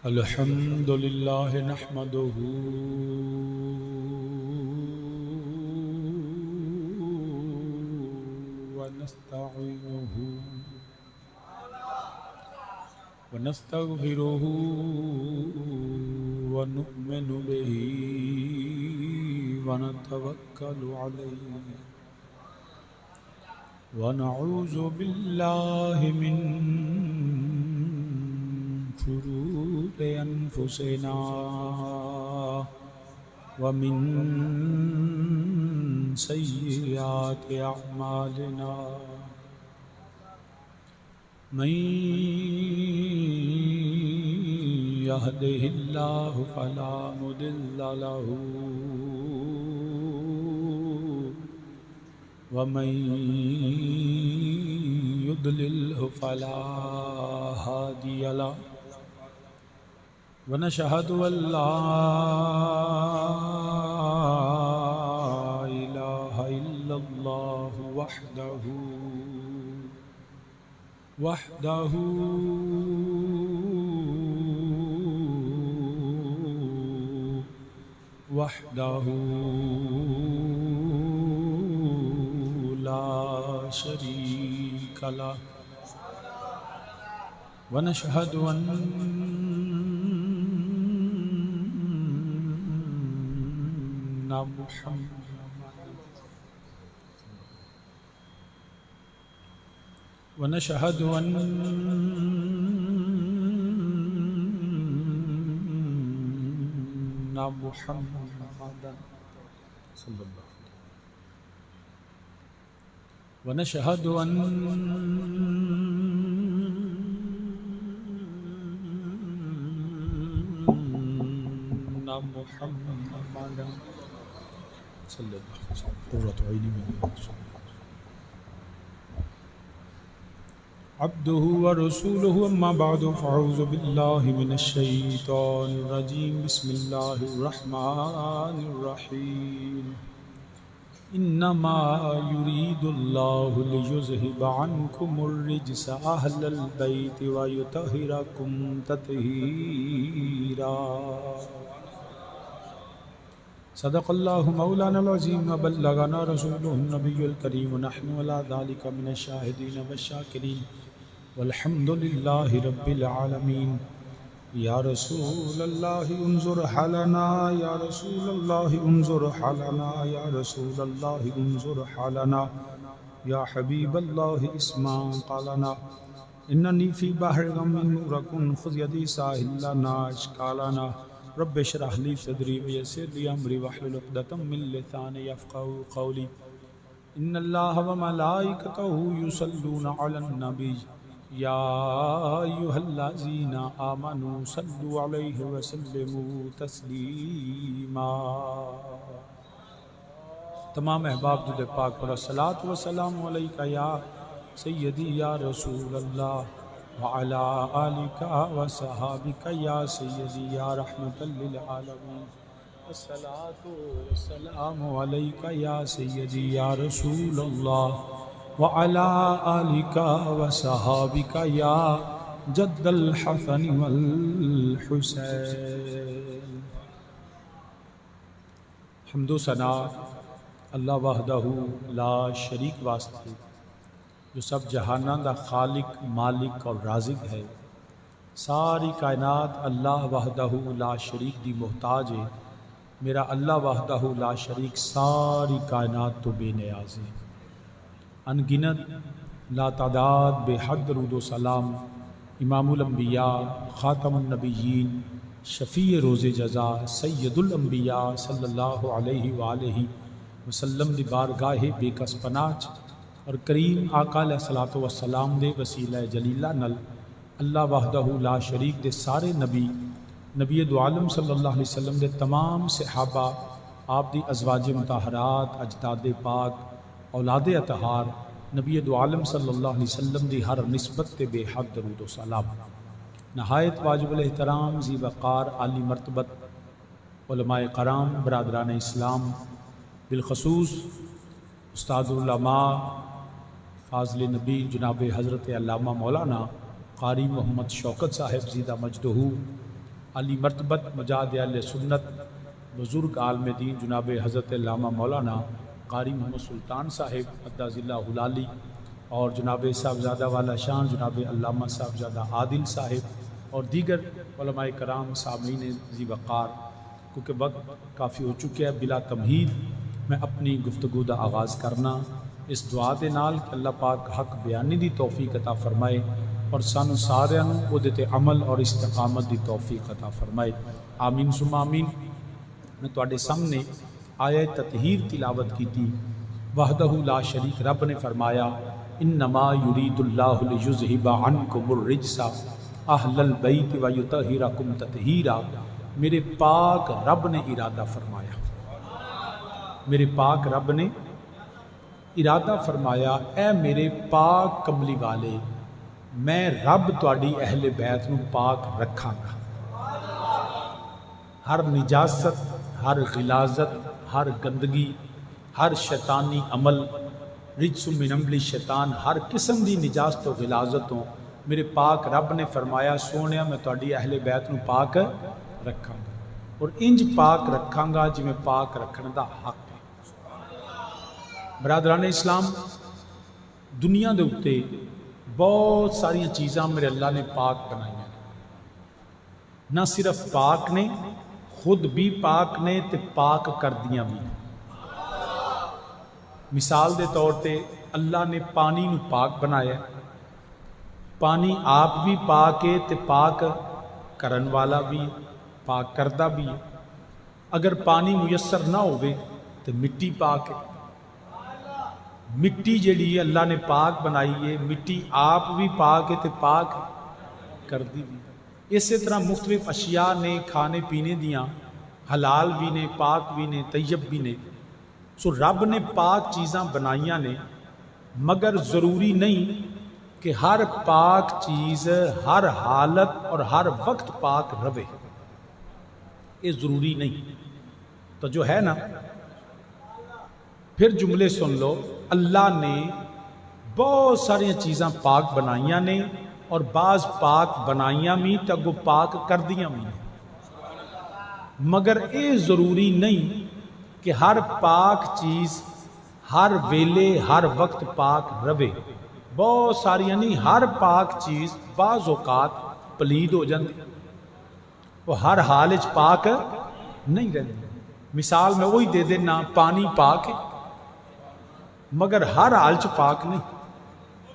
الحمد لله نحمده ونستعينه ونستغفره ونؤمن به ونتوكل عليه ونعوذ بالله من شرور أنفسنا ومن سيئات أعمالنا من يهده الله فلا مضل له ومن يضلله فلا هادي له ونشهد أن لا إله إلا الله وحده لا شريك له ونشهد أن ونشهد أن محمدا صلى الله عليه وسلم ونشهد أن محمدا صلى الله عليه وسلم قرة عين من عبده ورسوله أما بعد فأعوذ بالله من الشيطان الرجيم بسم الله الرحمن الرحيم إنما يريد الله ليذهب عنكم الرجس أهل البيت ويطهركم تطهيرا صدق الله مولانا العظيم وبلغنا رسوله النبي الكريم ونحن على ذلك من الشاهدين والشاكرين والحمد لله رب العالمين يا رسول الله انظر حالنا يا رسول الله انظر حالنا يا رسول الله انظر حالنا يا حبيب الله اسمع قالنا إنني في بحر غم نوركن خذ يدي ساحل لنا أشكالنا رب اشرح لي صدري ويسر لي أمري واحلل عقدة من لساني يفقهوا قولي إن الله وملائكته يصلون على النبي يا أيها الذين آمنوا صلوا عليه وسلموا تسلیما۔ تمام احباب درود پاک پر الصلاۃ والسلام علیک یا سیدی یا رسول اللہ وعلی آلک وصحابک یا سیدی یا رحمۃ للعالمین الصلاۃ والسلام علیک یا سیدی یا رسول اللہ وعلی آلک وصحابک یا جد الحسن والحسین۔ حمد و ثنا اللہ وحدہ لا شریک واسطے جو سب جہاناں دا خالق مالک اور رازق ہے۔ ساری کائنات اللہ وحدہ لا شریک دی محتاج ہے۔ میرا اللہ وحدہ لا شریک ساری کائنات تو بے نیاز ہے۔ ان گنت لا تعداد بے حد درود و سلام امام الانبیاء خاتم النبیین شفیع روز جزا سید الانبیاء صلی اللہ علیہ وآلہ وسلم دی بارگاہ بے کس پناچ اور کریم آقا علیہ الصلوۃ والسلام دے وسیلہ جلیلہ نل اللہ وحدہ لا شریک دے سارے نبی دو عالم صلی اللہ علیہ وسلم دے تمام صحابہ آپ دی ازواج مطہرات اجداد پاک اولاد اطہار نبی دو عالم صلی اللہ علیہ وسلم دی ہر نسبت تے بے حد درود و سلام۔ نہایت واجب الاحترام ذی وقار عالی مرتبت علماء کرام برادران اسلام بالخصوص استاد العلماء فاضل نبی جناب حضرت علامہ مولانا قاری محمد شوکت صاحب زیدہ مجدہ علی مرتبت مجاہد اہل سنت بزرگ عالم دین جناب حضرت علامہ مولانا قاری محمد سلطان صاحب قدس اللہ علی اور جناب صاحبزادہ والا شان جناب علامہ صاحبزادہ عادل صاحب اور دیگر علماء کرام سامعین ذی وقار، کیونکہ وقت کافی ہو چکے ہے، بلا تمہید میں اپنی گفتگو دا آغاز کرنا اس دعا دے نال کہ اللہ پاک حق بیانی دی توفیق عطا فرمائے اور سانو سارے وہ تے عمل اور استقامت دی توفیق عطا فرمائے، آمین ثم آمین۔ میں تواڈے سامنے آیہ تطہیر تلاوت کی تھی۔ وحدہ لا شریک رب نے فرمایا انما یرید اللہ لیذھب عنکم الرجس اہل البیت ویطہرکم تطہیرا۔ میرے پاک رب نے ارادہ فرمایا، میرے پاک رب نے ارادہ فرمایا، اے میرے پاک کملی والے، میں رب تواڈی اہل بیت نو پاک رکھاں گا، ہر نجاست، ہر غلاظت، ہر گندگی، ہر شیطانی عمل، رجس من عمل شیطان، ہر قسم دی نجاست و غلاظتوں میرے پاک رب نے فرمایا سونیا میں تواڈی اہل بیت نو پاک رکھاں گا، اور انج پاک رکھاں گا جی میں پاک رکھنے دا حق ہے۔ برادران اسلام، دنیا دے اتے بہت ساری چیزاں میرے اللہ نے پاک بنائی ہیں، نہ صرف پاک نے، خود بھی پاک نے تے پاک کر دیاں بھی نے۔ مثال دے طور تے اللہ نے پانی نو پاک بنایا، پانی آپ بھی پاک ہے تے پاک کرن والا بھی پاک کردہ بھی ہے۔ اگر پانی میسر نہ ہوئے تو مٹی پاک ہے، مٹی جڑی ہے اللہ نے پاک بنائی ہے، مٹی آپ بھی پاک ہے تے پاک کردی بھی۔ اسی طرح مختلف اشیاء نے کھانے پینے دیاں، حلال بھی نے، پاک بھی نے، طیب بھی نے۔ سو رب نے پاک چیزاں بنائیاں نے، مگر ضروری نہیں کہ ہر پاک چیز ہر حالت اور ہر وقت پاک رہے، یہ ضروری نہیں۔ تو جو ہے نا، پھر جملے سن لو، اللہ نے بہت ساری چیزاں پاک بنائیاں نے، اور بعض پاک بنائیاں بھی تو اگوں پاک کر دیاں بھی، مگر یہ ضروری نہیں کہ ہر پاک چیز ہر ویلے ہر وقت پاک رہے۔ بہت ساری نہیں، ہر پاک چیز بعض اوقات پلید ہو جاتی، وہ ہر حال وچ پاک نہیں رہتی۔ مثال میں وہی دے دینا، پانی پاک ہے مگر ہر حال چ پاک نہیں۔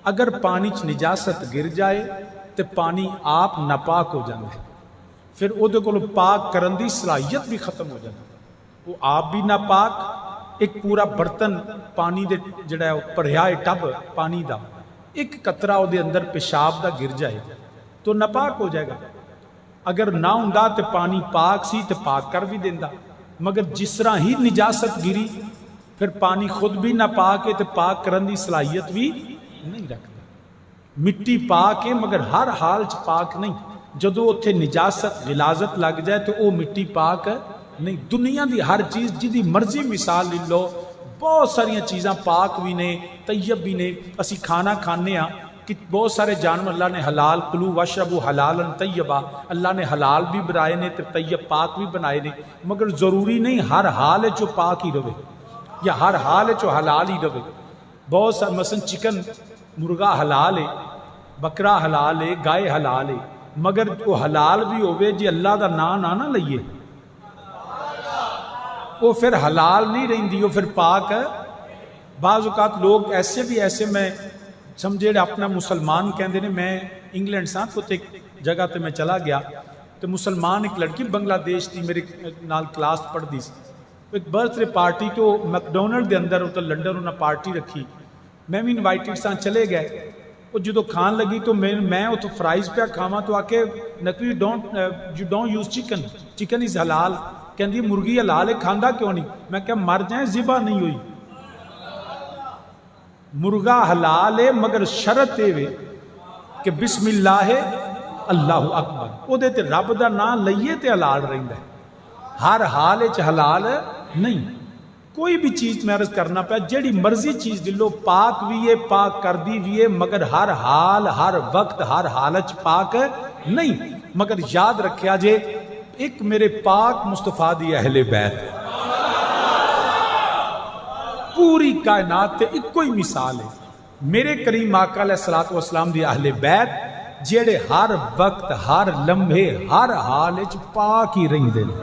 اگر پانی چ نجاست گر جائے تو پانی آپ ناپاک ہو جاتا ہے، پھر وہ پاک کرن دی صلاحیت بھی ختم ہو جاتی ہے، وہ آپ بھی ناپاک۔ ایک پورا برتن پانی دے جڑا ہے بھریا ہے ٹب پانی دا، ایک قطرہ وہ اندر پیشاب دا گر جائے تو ناپاک ہو جائے گا۔ اگر نہ ہوندا تو پانی پاک سی تو پاک کر بھی دیندا، مگر جس طرح ہی نجاست گری پھر پانی خود بھی ناپاک ہے تو پاک کرن دی صلاحیت بھی نہیں رکھتا۔ مٹی پاک ہے مگر ہر حال چ پاک نہیں، جدو اتھے نجاست غلاظت لگ جائے تو وہ مٹی پاک نہیں۔ دنیا دی ہر چیز جدی مرضی مثال لے لو، بہت ساری چیزاں پاک بھی نے، طیب بھی نے۔ اسی کھانا کھانے ہاں کہ بہت سارے جانور اللہ نے حلال، کلو واشربوا حلالا طیبا، اللہ نے حلال بھی بنائے نے تے طیب پاک بھی بنائے نے، مگر ضروری نہیں ہر حال چو پاک ہی رہے یا ہر حال چو حلال ہی رہے۔ بہت سارے مثلا چکن مرغا حلال ہے، بکرا حلال ہے، گائے حلال ہے، مگر وہ حلال بھی ہوئے جی اللہ دا نام نہ لئیے وہ پھر حلال نہیں رہندی، وہ پھر پاک ہے۔ بعض اوقات لوگ ایسے بھی ایسے میں سمجھے اپنا مسلمان کہندے نے، میں انگلینڈ سا تو ایک جگہ تے میں چلا گیا تو مسلمان ایک لڑکی بنگلہ دیش تھی میرے نال کلاس پڑھ دی سی، ایک برتھ ڈے پارٹی تو میکڈونلڈ دے اندر تو لنڈن انہاں پارٹی رکھی، میں بھی انوائٹڈ سا، چلے گئے۔ وہ جدو کھان لگی تو میں تو فرائز پہ کھاواں تو آکے نکوی you don't use chicken, chicken is حلال، کہندی مرغی حلال ہے کھاندا کیوں نہیں؟ میں کہا مر جائیں ذبح نہیں ہوئی، مرغا حلال ہے مگر شرط ہے کہ بسم اللہ اللہ اکبر، او دے تے رب دا نام لئیے تے حلال رہندا ہے، ہر حال وچ حلال نہیں۔ کوئی بھی چیز میں عرض کرنا پیا، جیڑی مرضی چیز دلو پاک بھی ہے، پاک کردی بھی ہے، مگر ہر حال ہر وقت ہر حالت پاک نہیں۔ مگر یاد رکھیا جے ایک میرے پاک مصطفیٰ دی اہل بیت، پوری کائنات تے ایک کوئی مثال ہے، میرے کریم آقا علیہ الصلوۃ والسلام دی اہل بیت جڑے ہر وقت ہر لمحے ہر حال وچ پاک ہی رہندے نے،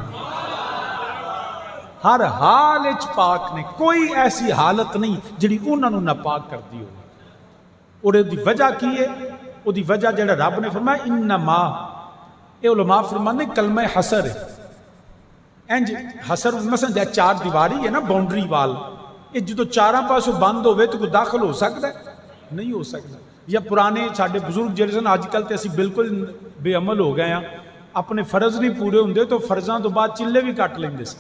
ہر حال وچ پاک نے، کوئی ایسی حالت نہیں جڑی انہاں نوں ناپاک کردی ہو۔ اور دی وجہ کی ہے؟ او دی وجہ جڑا رب نے فرمایا انما، اے علماء فرمانے کلمہ حصر ہے، انج حصر مثلا چار دیواری ہے نا، باؤنڈری وال، یہ جدو چاراں پاسوں بند ہوئے تو کوئی داخل ہو سکتا ہے؟ نہیں ہو سکتا۔ یا پرانے ساڈے بزرگ جڑے سن، اج کل تے اسی بالکل بے عمل ہو گئے ہیں، اپنے فرض نہیں پورے ہوندے تو فرضاں تو بعد چلے بھی کٹ لیندے سی،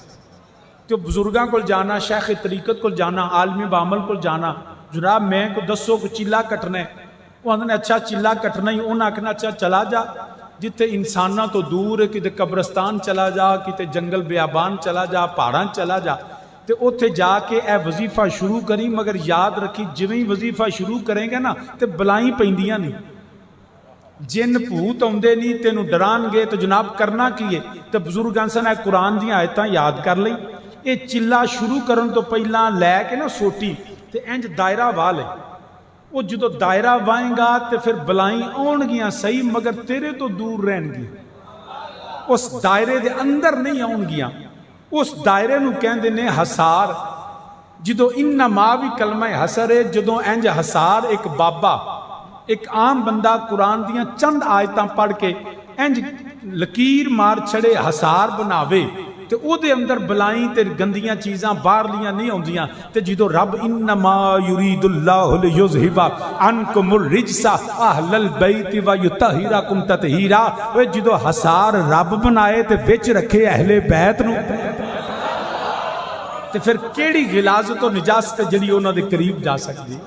تو بزرگاں کول جانا، شیخ طریقت کول جانا، عالم بعمل کول جانا، جناب میں کو دسو کو چلا کٹنا ہے، وہ آندے نے اچھا چلا کٹنا ہی، انہاں آکھنا اچھا چلا جا جتھے انساناں تو دور ہے، کتے قبرستان چلا جا، کتے جنگل بیابان چلا جا، پہاڑاں چلا جا، تے اوتھے جا کے اے وظیفہ شروع کری، مگر یاد رکھی جویں وظیفہ شروع کریں گے نا تے بلائیں پیندیاں نہیں، جن بھوت آندے نہیں، تینوں ڈران گے تو جناب کرنا کی ہے؟ تے بزرگاں سن اے قرآن دی آیتاں یاد کر لئی، اے چلا شروع کرن تو پہلا لے کے نا سوٹی تے انج دائرہ وا لے، وہ جدو دائرہ وائیں گا تے پھر بلائیں آن گیاں صحیح، مگر تیرے تو دور رہن گی، اس دائرے دے اندر نہیں آن گیاں، اس دائرے نو کہندے نے حصار۔ جدو انما بھی کلمہ حصر ہے، جدو انج حصار ایک بابا ایک عام بندہ قرآن دیاں چند آیتاں پڑھ کے انج لکیر مار چھڑے حصار بناوے تے او دے اندر بلائیں تے گندیاں چیزاں باہر لیاں نہیں ہوندیاں، تے جدو رب انما یرید اللہ لیذھب عنکم الرجس اہل البیت ویطہرکم تطہیرا، وہ جدو حصار رب بنائے تے وچ رکھے اہل بیت نو، تے پھر کیڑی غلاظت و نجاست جڑی انہاں دے قریب جا سکتی؟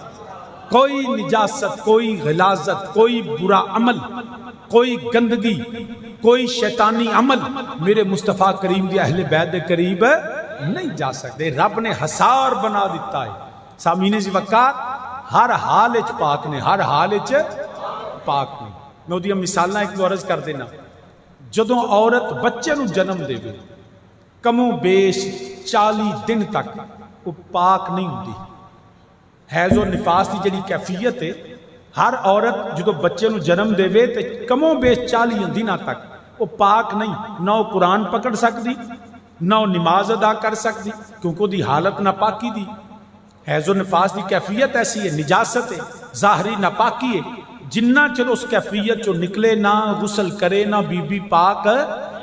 کوئی نجاست، کوئی غلاظت، کوئی برا عمل، کوئی گندگی، کوئی شیطانی عمل میرے مصطفیٰ کریم دی اہل بیت دے قریب نہیں جا سکتے۔ رب نے حصار بنا دیتا ہے۔ سامعین ذی وقار ہر حال وچ پاک نے، ہر حال وچ پاک نے۔ میں اودیاں مثالاں ایک دو عرض کر دینا۔ جدوں عورت بچے نو جنم دے وے کم و بیش 40 دن تک وہ پاک نہیں ہوندی۔ حیض و نفاس کی جڑی کیفیت ہے، ہر عورت جدو بچے نو جنم دے وے تے کم و بیش 40 دنوں تک وہ پاک نہیں، نہ وہ قرآن پکڑ سکتی، نہ وہ نماز ادا کر سکتی، کیونکہ وہ دی حالت ناپاکی دی۔ حیض و نفاس دی کیفیت ایسی ہے، نجاست ہے، ظاہری ناپاکی ہے، جنہ چلو اس کیفیت جو نکلے نہ غسل کرے نہ بی بی پاک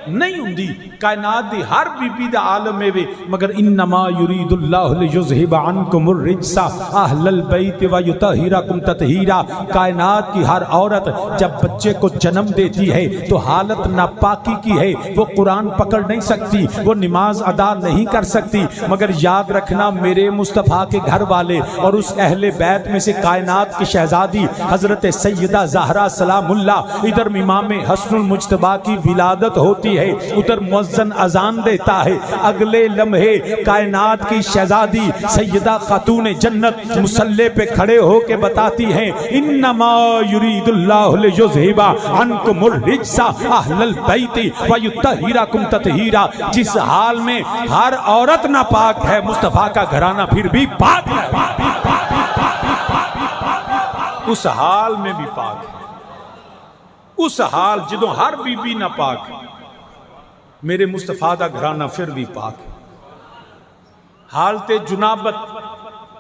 نہیں ہوندی۔ کائنات دی ہر بی بی دا عالم میں بھی، مگر انما یرید اللہ لیذھب عنکم الرجس اہل البیت ویطہرکم تطہیرا۔ کائنات کی ہر عورت جب بچے کو جنم دیتی ہے تو حالت ناپاکی کی ہے، وہ قرآن پکڑ نہیں سکتی، وہ نماز ادا نہیں کر سکتی، مگر یاد رکھنا میرے مصطفیٰ کے گھر والے اور اس اہل بیت میں سے کائنات کی شہزادی حضرت سیدہ زہرا سلام اللہ، ادھر امام حسن المجتبیٰ کی ولادت ہوتی ہے، ادھر مؤذن اذان دیتا ہے، اگلے لمحے کائنات کی شہزادی سیدہ خاتون جنت مصلی پہ کھڑے ہو کے بتاتی ہیں انما یرید اللہ لیذھب عنکم الرجس اہل البیت ویطہرکم تطہیرا۔ جس حال میں ہر عورت ناپاک ہے، مصطفیٰ کا گھرانہ پھر بھی پاک ہے، اس حال میں بھی پاک ہے۔ اس حال جدوں ہر بی بی ناپاک ہے، میرے مصطفیٰ دا گھرانہ پھر بھی پاک ہے۔ حالت جنابت،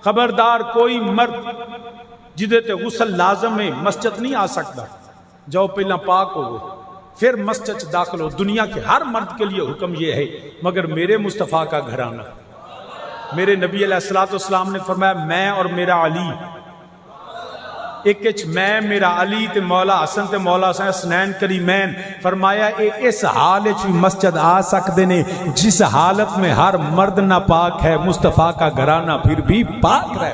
خبردار کوئی مرد جدے تے غسل لازم ہے مسجد نہیں آ سکتا، جاؤ پہلا پاک ہو پھر مسجد داخل ہو۔ دنیا کے ہر مرد کے لیے حکم یہ ہے، مگر میرے مصطفیٰ کا گھرانہ، میرے نبی علیہ الصلوۃ والسلام نے فرمایا میں اور میرا علی، ایک میں میرا علی تے مولا حسن تے مولا حسنین کریمین، فرمایا اے اس حالت بھی مسجد آ سکتے نے جس حالت میں ہر مرد ناپاک ہے، مصطفیٰ کا گھرانہ پھر بھی پاک رہے۔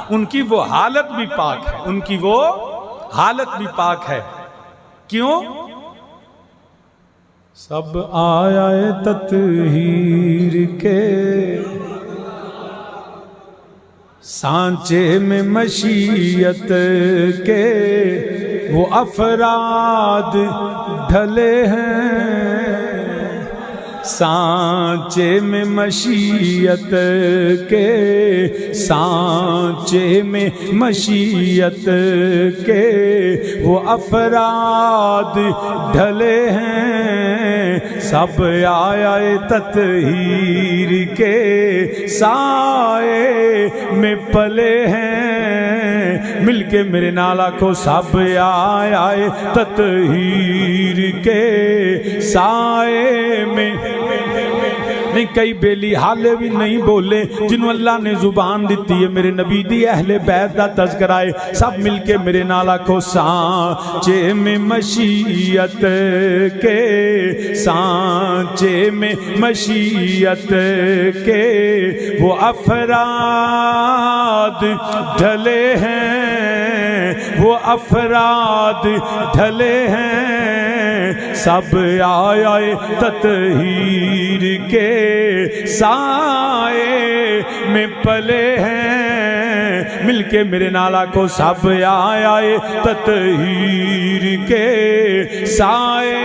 ان کی وہ حالت بھی پاک ہے، ان کی وہ حالت بھی پاک ہے۔ کیوں؟ سب آیا تطہیر کے سانچے میں مشیت کے، وہ افراد ڈھلے ہیں سانچے میں مشیت کے، سانچے میں مشیت کے وہ افراد ڈھلے ہیں، سب آئے تطہیر کے سائے میں پلے ہیں، مل کے میرے نال آکھو سب آئے تطہیر کے سائے میں۔ نہیں کئی بیلی حالے بھی نہیں بولے جنہوں اللہ نے زبان دیتی ہے، میرے نبی دی اہل بیت دا تذکرہ ہے، سب مل کے میرے نال آکھو سانچے میں مشیت کے، سانچے میں مشیت کے وہ افراد ڈھلے ہیں، وہ افراد ڈھلے ہیں، سب آئے تطہیر کے سائے میں پلے ہیں، مل کے میرے نالا کو سب آئے تطہیر کے سائے۔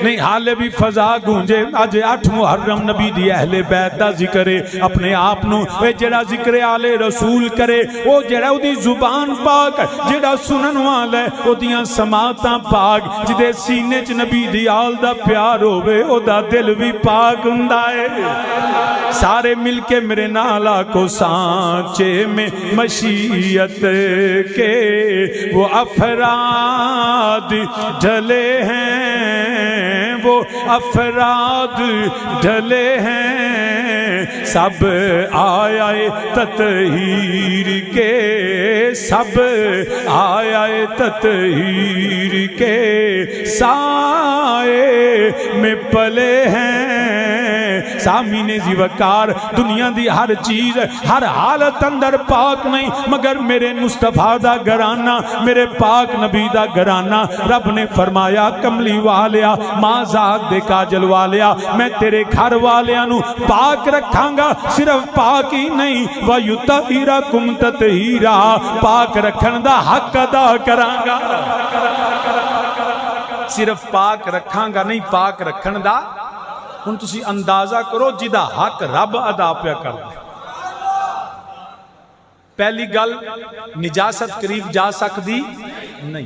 نہیں حالے بھی فضا گونجے، آج 8 محرم نبی دی اہل بیت دا ذکر ہے، اپنے آپنو اے جڑا ذکر آل رسول کرے، وہ جڑا او دی زبان پاک، جڑا سنن والا ہے او دیاں سماعتاں پاک، جدے سینے چ نبی دی آل دا پیار ہووے او دا دل بھی پاک ہوندا ہے۔ سارے مل کے میرے نالا کو سانچے میں مشیت کے وہ افراد ڈھلے ہیں، وہ افراد ڈھلے ہیں، سب آئے تطہیر کے، سب آئے تطہیر کے سائے میں پلے ہیں۔ سامین زی وقار، دنیا دی ہر چیز ہر حالت اندر پاک نہیں، مگر میرے مصطفیٰ دا گھرانہ، میرے پاک نبی دا گھرانہ۔ رب نے فرمایا کملی والیا، ماں ذات دے کاجل والیا، میں تیرے گھر والیاں نو پاک رکھاں گا، صرف پاک ہی نہیں وَيُطَهِّرَكُمْ تَطْهِيرًا، پاک رکھن دا حق ادا کراں گا۔ صرف پاک رکھاں گا نہیں، پاک رکھن دا ہن تسی اندازہ کرو جدا حق رب ادا پیا کر دے۔ پہلی گل نجاست قریب جا سکتی نہیں،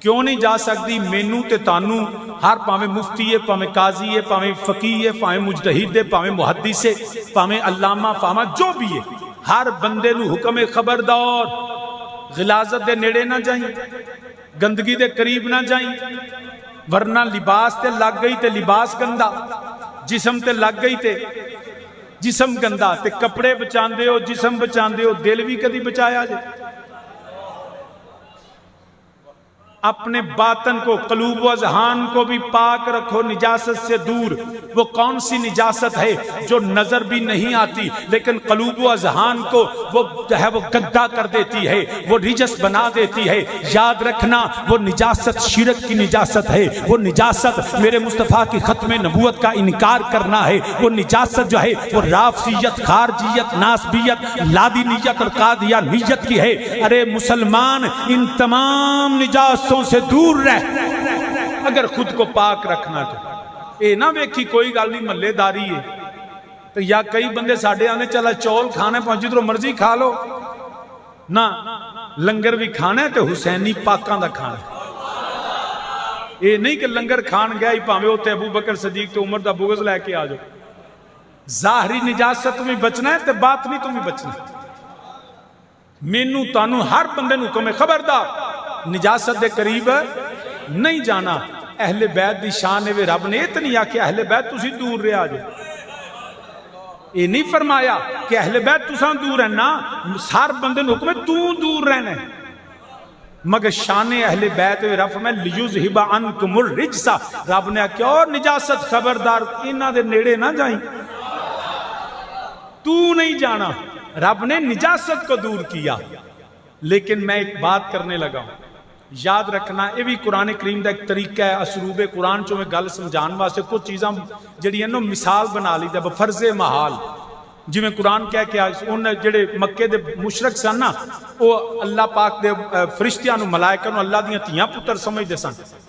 کیوں نہیں جا سکتی؟ مینوں تے تانوں ہر پاویں مفتی ہے، پاویں قاضی ہے، پاویں فقیہ ہے، پاویں مجتہد ہے، پاویں محدث ہے، پاویں علامہ فاما جو بھی ہے، ہر بندے نو حکم خبردار غلاظت دے نیڑے نہ جائیں، گندگی دے قریب نہ جائیں، ورنہ لباس تے لگ گئی تے لباس گندا، جسم تے لگ گئی تے جسم گندا، تے کپڑے بچاندے ہو، جسم بچاندے ہو، دل بھی کدی بچایا جائے۔ اپنے باطن کو، قلوب و اذہان کو بھی پاک رکھو نجاست سے دور۔ وہ کون سی نجاست ہے جو نظر بھی نہیں آتی لیکن قلوب و اذہان کو وہ گندا کر دیتی ہے، وہ رجس بنا دیتی ہے؟ یاد رکھنا وہ نجاست شرک کی نجاست ہے، وہ نجاست میرے مصطفیٰ کی ختم نبوت کا انکار کرنا ہے، وہ نجاست جو ہے وہ رافضیت، خارجیت، ناسبیت، لادینیت اور قادیانیت کی ہے۔ ارے مسلمان ان تمام نجاستوں سے دور رہ اگر خود کو پاک رکھنا تو۔ اے نہ ویکھی کوئی گل نہیں محلے داری ہے تو یا کئی بندے ساڑھے آنے چلا چول کھانے پہنچی تو مرضی کھا لو، نہ لنگر بھی کھانا ہے تو حسینی پاکاں دا کھانا ہے۔ اے نہیں کہ لنگر کھان گیا ہی پاوے ہوتے ابو بکر صدیق تو عمر دا بغض لے کے آ جاؤ۔ ظاہری نجاست تمہیں بچنا ہے تو باطنی تمہیں بچنا ہے۔ مینوں تانوں ہر بندے نو کمے خبردار نجاست دے قریب نہیں جانا۔ اہل بیت دی شان ہے، رب نے اتنی آکھیا اہل بیت تسی دور رہے آجے، یہ نہیں فرمایا کہ اہل بیت تساں دور رہنا، ہر بندے نو حکم ہے تو دور رہنا ہے، مگر شان اہل بیت رب فرمایا لیذھب عنکم الرجس، رب نے آکھیا اور نجاست خبردار انہاں دے نیڑے نہ جائیں، تو نہیں جانا۔ رب نے نجاست کو دور کیا۔ لیکن میں ایک بات کرنے لگا ہوں، یاد رکھنا یہ بھی قرآن کریم دا ایک طریقہ ہے، اسلوب قرآن چوں میں گل سمجھان واسطے کچھ چیزاں جڑی ہیں نو مثال بنا لی تے بفرض محال ਜਿਵੇਂ ਕੁਰਾਨ ਕਹਿ ਕੇ ਉਹਨੇ ਜਿਹੜੇ ਮੱਕੇ ਦੇ ਮੁਸ਼ਰਕ ਸਨ ਨਾ, ਉਹ ਅੱਲਾਹ ਪਾਕ ਦੇ ਫਰਿਸ਼ਤਿਆਂ ਨੂੰ ਮਲਾਇਕਾ ਨੂੰ ਅੱਲਾਹ ਦੀਆਂ ਧੀਆਂ ਪੁੱਤਰ ਸਮਝਦੇ ਸਨ।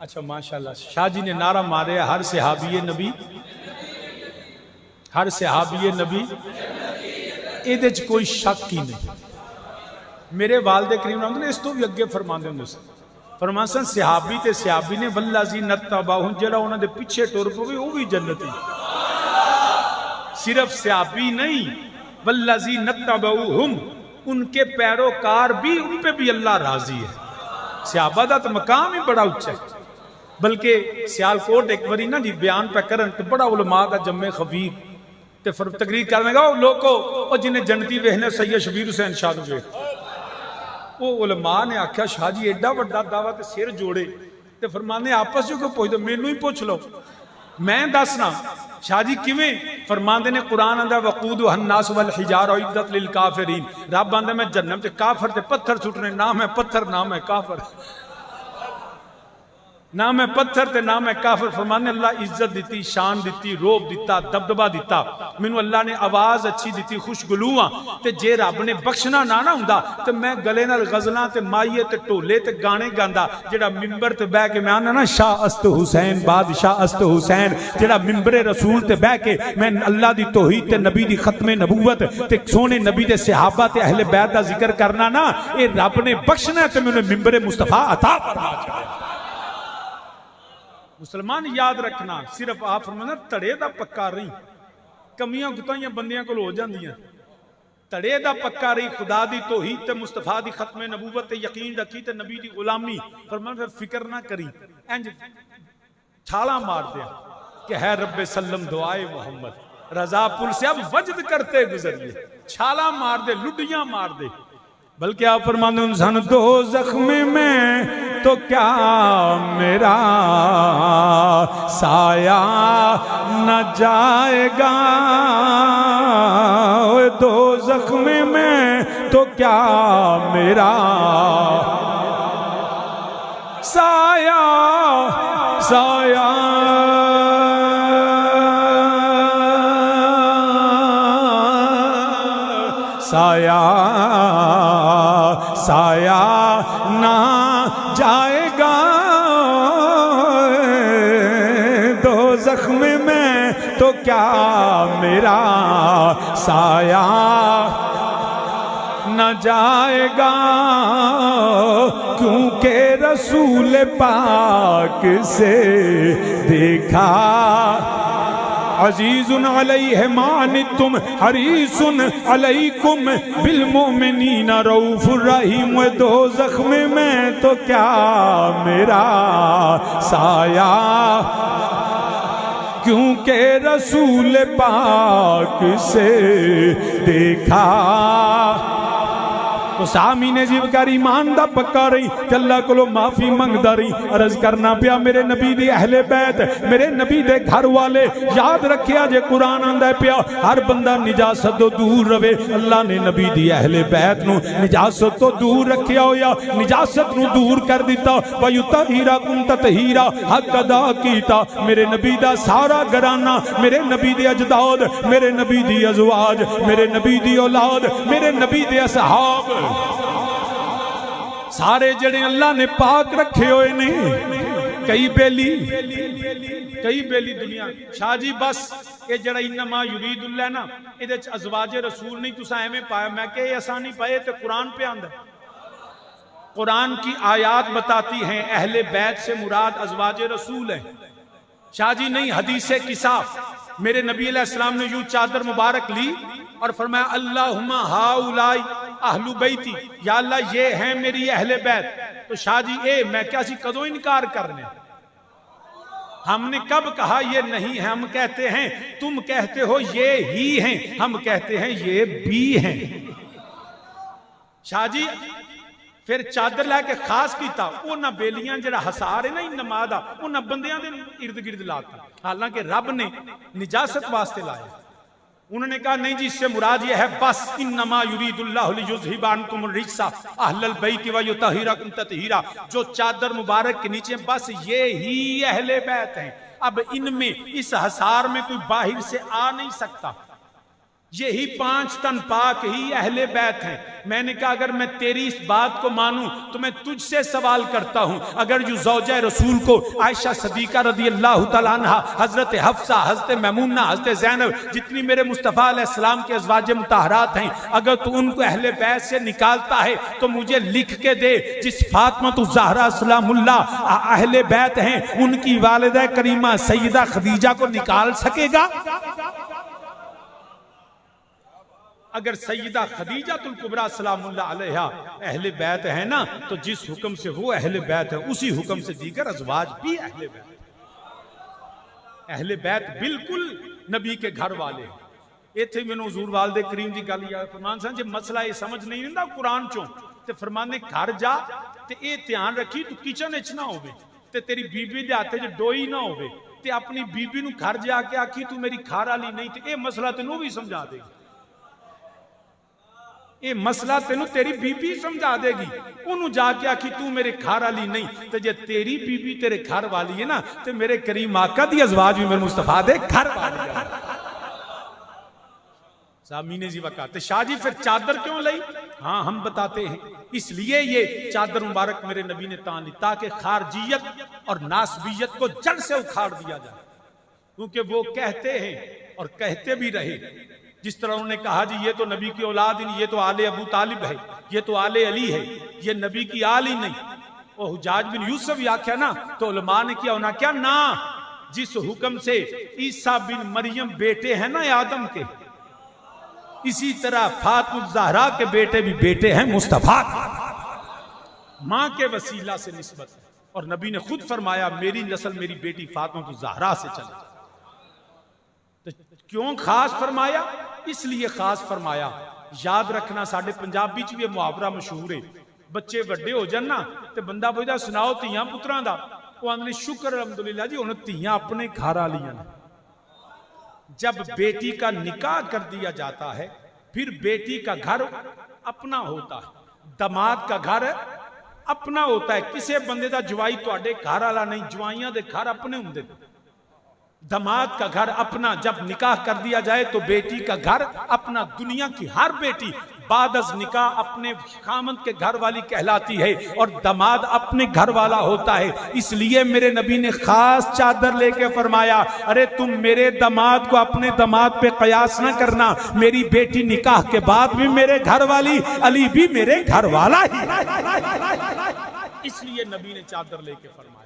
اچھا ماشاءاللہ شاہ جی نے نعرہ مارے ہر صحابی نبی، ہر صحابی نبی یہ کوئی شک ہی نہیں۔ میرے والد کریم رحمت نے اس تو بھی اگے فرماندے ہوں سے فرمان سن صحابی تے صحابی نے والذی نتبعہم جڑا انہاں دے پیچھے ٹر پوے وہ بھی جنتی، صرف صحابی نہیں والذی نتبعہم ان کے پیروکار بھی، ان پہ بھی اللہ راضی ہے۔ صحابہ دا تو مقام ہی بڑا اونچا ہے، بلکہ سیالکوٹ ایک باری نا جی بیان پہ کرن تو بڑا علماء دا جمع خفیف تے تقریر کرنے گا لوگوں اور جنہیں جنتی وہنے سید شبیر حسین شاہ نو ویکھ، وہ علماء نے آکھیا شاہ جی ایڈا بڑا دعویٰ تے سر جوڑے تے فرمانے آپس جو کو پوچھ دو مینوں ہی پوچھ لو میں دسنا شاہ جی کیویں؟ فرماندے نے قرآن اندر وقودھا الناس والحجارہ اعدت للکافرین، رب آندے میں جہنم تے کافر تے پتھر چھٹنے، نام ہے پتھر نام ہے کافر، نام ہے پتھر تے نام ہے کافر۔ فرمانے اللہ عزت دیتی، شان دیتی، روب دیتا، دبدبہ دیتا، مینوں اللہ نے آواز اچھی دیتی، خوشگلواں تے جے رب نے بخشنا نہ ہوندا تے میں گلے نال غزلاں تے مائیے تے ٹولے تے گانے گاندا، جڑا ممبر تے بیٹھ کے میں آنا نا شاہ است حسین بادشاہ است حسین، جڑا ممبر رسول تے بیٹھ کے میں اللہ دی توحید تے نبی دی ختم نبوت تے سونے نبی دے صحابہ تے اہل بیت دا ذکر کرنا نا، اے رب نے بخشنا ہے تے میں ممبر مصطفیٰ عطا فرما چاہے۔ مسلمان یاد رکھنا صرف آپ فرمانا تڑے دا پکا رہی، کمیاں گتائیاں بندیاں کو ہو جاندیاں، تڑے دا پکا رہی، خدا دی توحید تے مصطفیٰ دی ختم نبوت تے یقین رکھی تے نبی دی غلامی، فرمانا پھر فکر نہ کری انج چھالا مار دیا کہ ہے رب سلم دعائے محمد، رضا پل سے اب وجد کرتے گزریے، چھالا مار دے، لڈیاں مار دے، بلکہ آپ فرمانے انسان دو زخم میں تو کیا میرا سایہ نہ جائے گا، دو زخم میں تو کیا میرا سایہ سایہ سایہ سایہ نہ جائے گا، دو زخم میں تو کیا میرا سایہ نہ جائے گا، کیونکہ رسول پاک سے دیکھا عزیز علیہ ما عنتم حریص علیکم بالمؤمنین رؤوف الرحیم، دو زخم میں تو کیا میرا سایہ، کیونکہ رسول پاک سے دیکھا۔ تو سامین جیب کر ایمان دا پکا رہی کہ اللہ کو معافی منگ دا رہی، عرض کرنا پیا میرے نبی دی اہل بیت، میرے نبی دے گھر والے یاد رکھیا جے قرآن آندہ پیا ہر بندہ نجاست تو دور روے، اللہ نے نبی دی اہل بیت نو نجاست تو دور رکھیا ہویا، نجاست نو دور کر دیتا، وَيُطَهِّرَكُمْ تَطْهِيرًا، حق ادا کیتا، میرے نبی دا سارا گھرانہ، میرے نبی دے اجداد، میرے نبی دی ازواج، میرے نبی دی اولاد، میرے نبی دے اصحاب، سارے جڑے اللہ نے پاک رکھے ہوئے نہیں، کئی بیلی دنیا شاہ جی بس یہ جڑا انما یرید اللہ نا یہ ازواج رسول نہیں تسا ایویں پایا، میں کہ یہ آسانی پائے تو قرآن پہ آندہ، قرآن کی آیات بتاتی ہیں اہل بیت سے مراد ازواج رسول ہیں، شاہ جی نہیں حدیث کساف، میرے نبی علیہ السلام نے یوں چادر مبارک لی اور فرمایا اللہم ہاؤلائی اہل بیتی، یا اللہ یہ ہیں میری اہل بیت، تو شاہ جی اے میں کیا سی کدو انکار کرنے، ہم نے کب کہا یہ نہیں ہے، ہم کہتے ہیں تم کہتے ہو یہ ہی ہیں، ہم کہتے ہیں یہ بھی ہیں۔ شاہ جی پھر چادر لے کے خاص کیتا، وہ نہ بیلیاں جڑا حسار ہے نا انما دا، وہ نہ بندیاں دے ارد گرد لاتا، حالانکہ رب نے نجاست واسطے لایا، انہوں نے کہا نہیں جی اس سے مراد یہ ہے بس انما یرید اللہ لیذھب عنکم الرجس اہل البیت ویطہرکم تطہیرا، جو چادر مبارک کے نیچے بس یہ ہی اہل بیت ہیں، اب ان میں اس حصار میں کوئی باہر سے آ نہیں سکتا، یہی 5 تن پاک ہی اہل بیت ہیں۔ میں نے کہا اگر میں تیری اس بات کو مانوں تو میں تجھ سے سوال کرتا ہوں، اگر جو زوجہ رسول کو عائشہ صدیقہ رضی اللہ تعالیٰ عنہ، حضرت حفصہ، حضرت میمونہ، حضرت زینب، جتنی میرے مصطفیٰ علیہ السلام کے ازواج مطہرات ہیں، اگر تو ان کو اہل بیت سے نکالتا ہے تو مجھے لکھ کے دے جس فاطمہ الزہرا سلام اللہ اہل بیت ہیں ان کی والدہ کریمہ سیدہ خدیجہ کو نکال سکے گا؟ اگر سیدہ خدیجہ الکبریٰ سلام اللہ علیہا اہل بیت ہے نا، تو جس حکم سے وہ اہل بیت ہے اسی حکم سے دیگر ازواج بھی اہل بیت۔ اہل بیت بالکل نبی کے گھر والے ہیں۔ ایتھے میں نے حضور والد کریم دی گل یا فرمان سن جے مسئلہ یہ سمجھ نہیں ہوندا قرآن چوں تے فرمانے گھر جا تے اے دھیان رکھی تو کچن وچ نہ ہوے تے تیری بیوی دے ہاتھ وچ ڈوئی نہ ہوے تے اپنی بیوی نو گھر جا کے آکھی تو میری گھر والی نہیں تے اے مسئلہ تینوں بھی سمجھا دے گی، یہ مسئلہ تینوں تیری بی بی سمجھا دے گی۔ انہوں جا کے آکھی تو میرے گھر والی نہیں، تو جے تیری بی بی تیرے گھر والی ہے نا تو میرے کریم آقا دی ازواج بھی میرے مصطفیٰ دے گھر والی ہے۔ سامین جی وقت شاہ جی پھر چادر کیوں لئی؟ ہاں ہم بتاتے ہیں، اس لیے یہ چادر مبارک میرے نبی نے تان لی تاکہ خارجیت اور ناسبیت کو جڑ سے اکھاڑ دیا جائے، کیونکہ وہ کہتے ہیں اور کہتے بھی رہے، جس طرح انہوں نے کہا جی یہ تو نبی کی اولاد نہیں، یہ تو آل ابو طالب ہے، یہ تو آل علی ہے، یہ نبی کی آل ہی نہیں۔ وہ حجاج بن یوسف یا کیا نا تو علماء نے کیا ہونا کیا نا، جس حکم سے عیسیٰ بن مریم بیٹے ہیں نا آدم کے، اسی طرح فاطمہ الزہرا کے بیٹے بھی بیٹے ہیں مصطفیٰ کے، ماں کے وسیلہ سے نسبت ہے، اور نبی نے خود فرمایا میری نسل میری بیٹی فاطمہ الزہرا سے چلے۔ کیوں خاص فرمایا؟ اس لیے خاص فرمایا، یاد رکھنا ساڑھے پنجابی چ بھی محاورہ مشہور ہے، بچے وڈے ہو جان نا تے بندہ پوچھدا سناؤ تیاں پتراں دا، وہ آندے شکر الحمدللہ جی ہن تیاں اپنے گھر والیاں۔ جب بیٹی کا نکاح کر دیا جاتا ہے پھر بیٹی کا گھر اپنا ہوتا ہے، داماد کا گھر اپنا ہوتا ہے، کسے بندے دا جوائی تواڈے گھر والا نہیں، جوائیاں دے گھر اپنے ہوندے۔ داماد کا گھر اپنا، جب نکاح کر دیا جائے تو بیٹی کا گھر اپنا۔ دنیا کی ہر بیٹی بعد از نکاح اپنے خامند کے گھر والی کہلاتی ہے اور داماد اپنے گھر والا ہوتا ہے۔ اس لیے میرے نبی نے خاص چادر لے کے فرمایا ارے تم میرے داماد کو اپنے داماد پہ قیاس نہ کرنا، میری بیٹی نکاح کے بعد بھی میرے گھر والی، علی بھی میرے گھر والا ہی۔ اس لیے نبی نے چادر لے کے فرمایا۔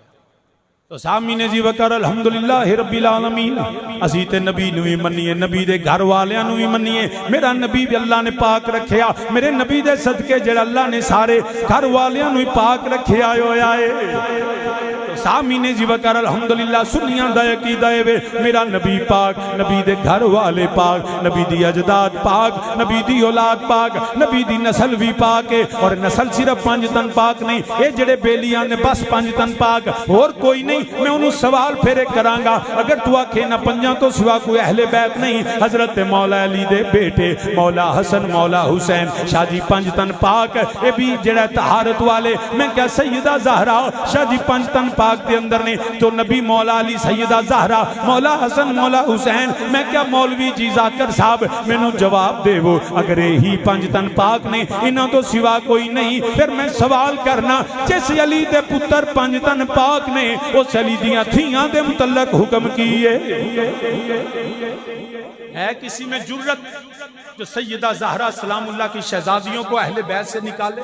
تو سامین جی وکر الحمدللہ رب العالمین، اسی تے نبی نوی منیے، نبی دے گھر والیاں نوی منیے۔ میرا نبی بھی اللہ نے پاک رکھیا، میرے نبی دے صدقے جڑا اللہ نے سارے گھر والیاں نوی پاک رکھیا آئے۔ سامین جی وکر الحمدللہ سنیاں دا عقیدہ ہے میرا نبی پاک، نبی دے گھر والے پاک، نبی دی اجداد پاک، نبی دی اولاد پاک، نبی دی نسل بھی پاک ہے، اور نسل صرف 5 تن پاک نہیں، اے جڑے بیلیاں نے بس 5 تن پاک اور کوئی نہیں۔ میں انہوں سوال پھیرے کرانگا، اگر تو آکھے نہ 5 تو سوا کوئی اہل بیت نہیں، حضرت مولا علی دے بیٹے مولا حسن مولا حسین شاہ جی 5 تن پاک، اے بھی جڑا طہارت والے، میں کیا سیدہ زہرا شاہ جی 5 تن پاک دے اندر نے، تو نبی مولا علی سیدہ زہرا مولا حسن مولا حسین، میں کیا مولوی جی ذاکر صاحب میں نو جواب دے وہ اگر ہی 5 تن پاک نے انہاں تو سوا کوئی نہیں، پھر میں سوال کرنا جس علی دے پتر 5 تن پاک نے اس علی دیاں تھیاں دے متعلق حکم کیے ہے کسی میں جرت جو سیدہ زہرا سلام اللہ کی شہزادیوں کو اہل بیت سے نکالے؟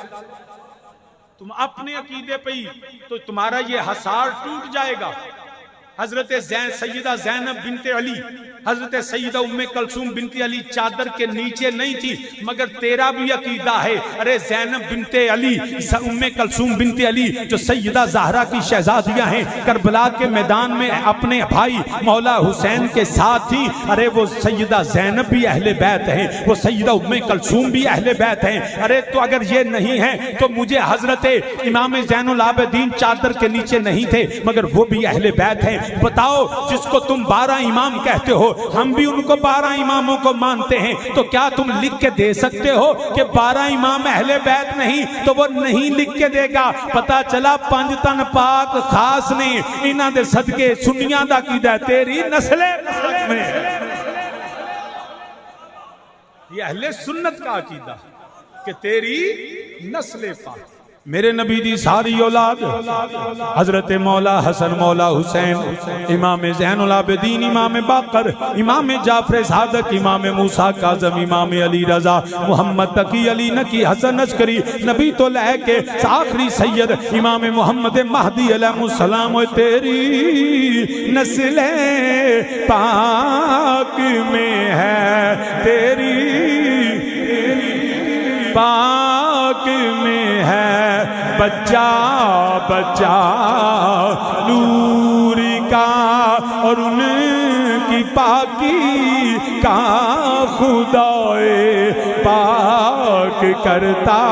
تم اپنے عقیدے پہ ہی تو تمہارا یہ حصار ٹوٹ جائے گا۔ حضرت سیدہ زینب بنت علی، حضرت سیدہ ام کلثوم بنت علی چادر کے نیچے نہیں تھی، مگر تیرا بھی عقیدہ ہے ارے زینب بنت علی، ام کلثوم بنت علی جو سیدہ زہرا کی شہزادیاں ہیں، کربلا کے میدان میں اپنے بھائی مولا حسین کے ساتھ تھی، ارے وہ سیدہ زینب بھی اہل بیت ہیں، وہ سیدہ ام کلثوم بھی اہل بیت ہیں۔ ارے تو اگر یہ نہیں ہے تو مجھے حضرت امام زین العابدین چادر کے نیچے نہیں تھے مگر وہ بھی اہل بیت ہیں۔ بتاؤ جس کو تم 12 امام کہتے ہو، ہم بھی ان کو 12 اماموں کو مانتے ہیں، تو کیا تم لکھ کے دے سکتے ہو کہ 12 امام اہل بیت نہیں؟ تو وہ نہیں لکھ کے دے گا۔ پتا چلا 5 تن پاک خاص نے، انہاں دے صدقے سنیاں دا کیدا تیری نسل میں۔ یہ اہل سنت کا عقیدہ کہ تیری نسل پاک. میرے نبی دی ساری اولاد حضرت مولا حسن مولا حسین، امام زین العابدین، امام باقر، امام جعفر صادق، امام موسیٰ کاظم، امام علی رضا، محمد تقی، علی نقی، حسن عسکری، نبی تو لے کے آخری سید امام محمد مہدی علیہ السلام. تیری نسل پاک میں ہے، تیری پاک میں ہے بچہ بچہ نور کا، اور ان کی پاکی کا خدائے پاک کرتا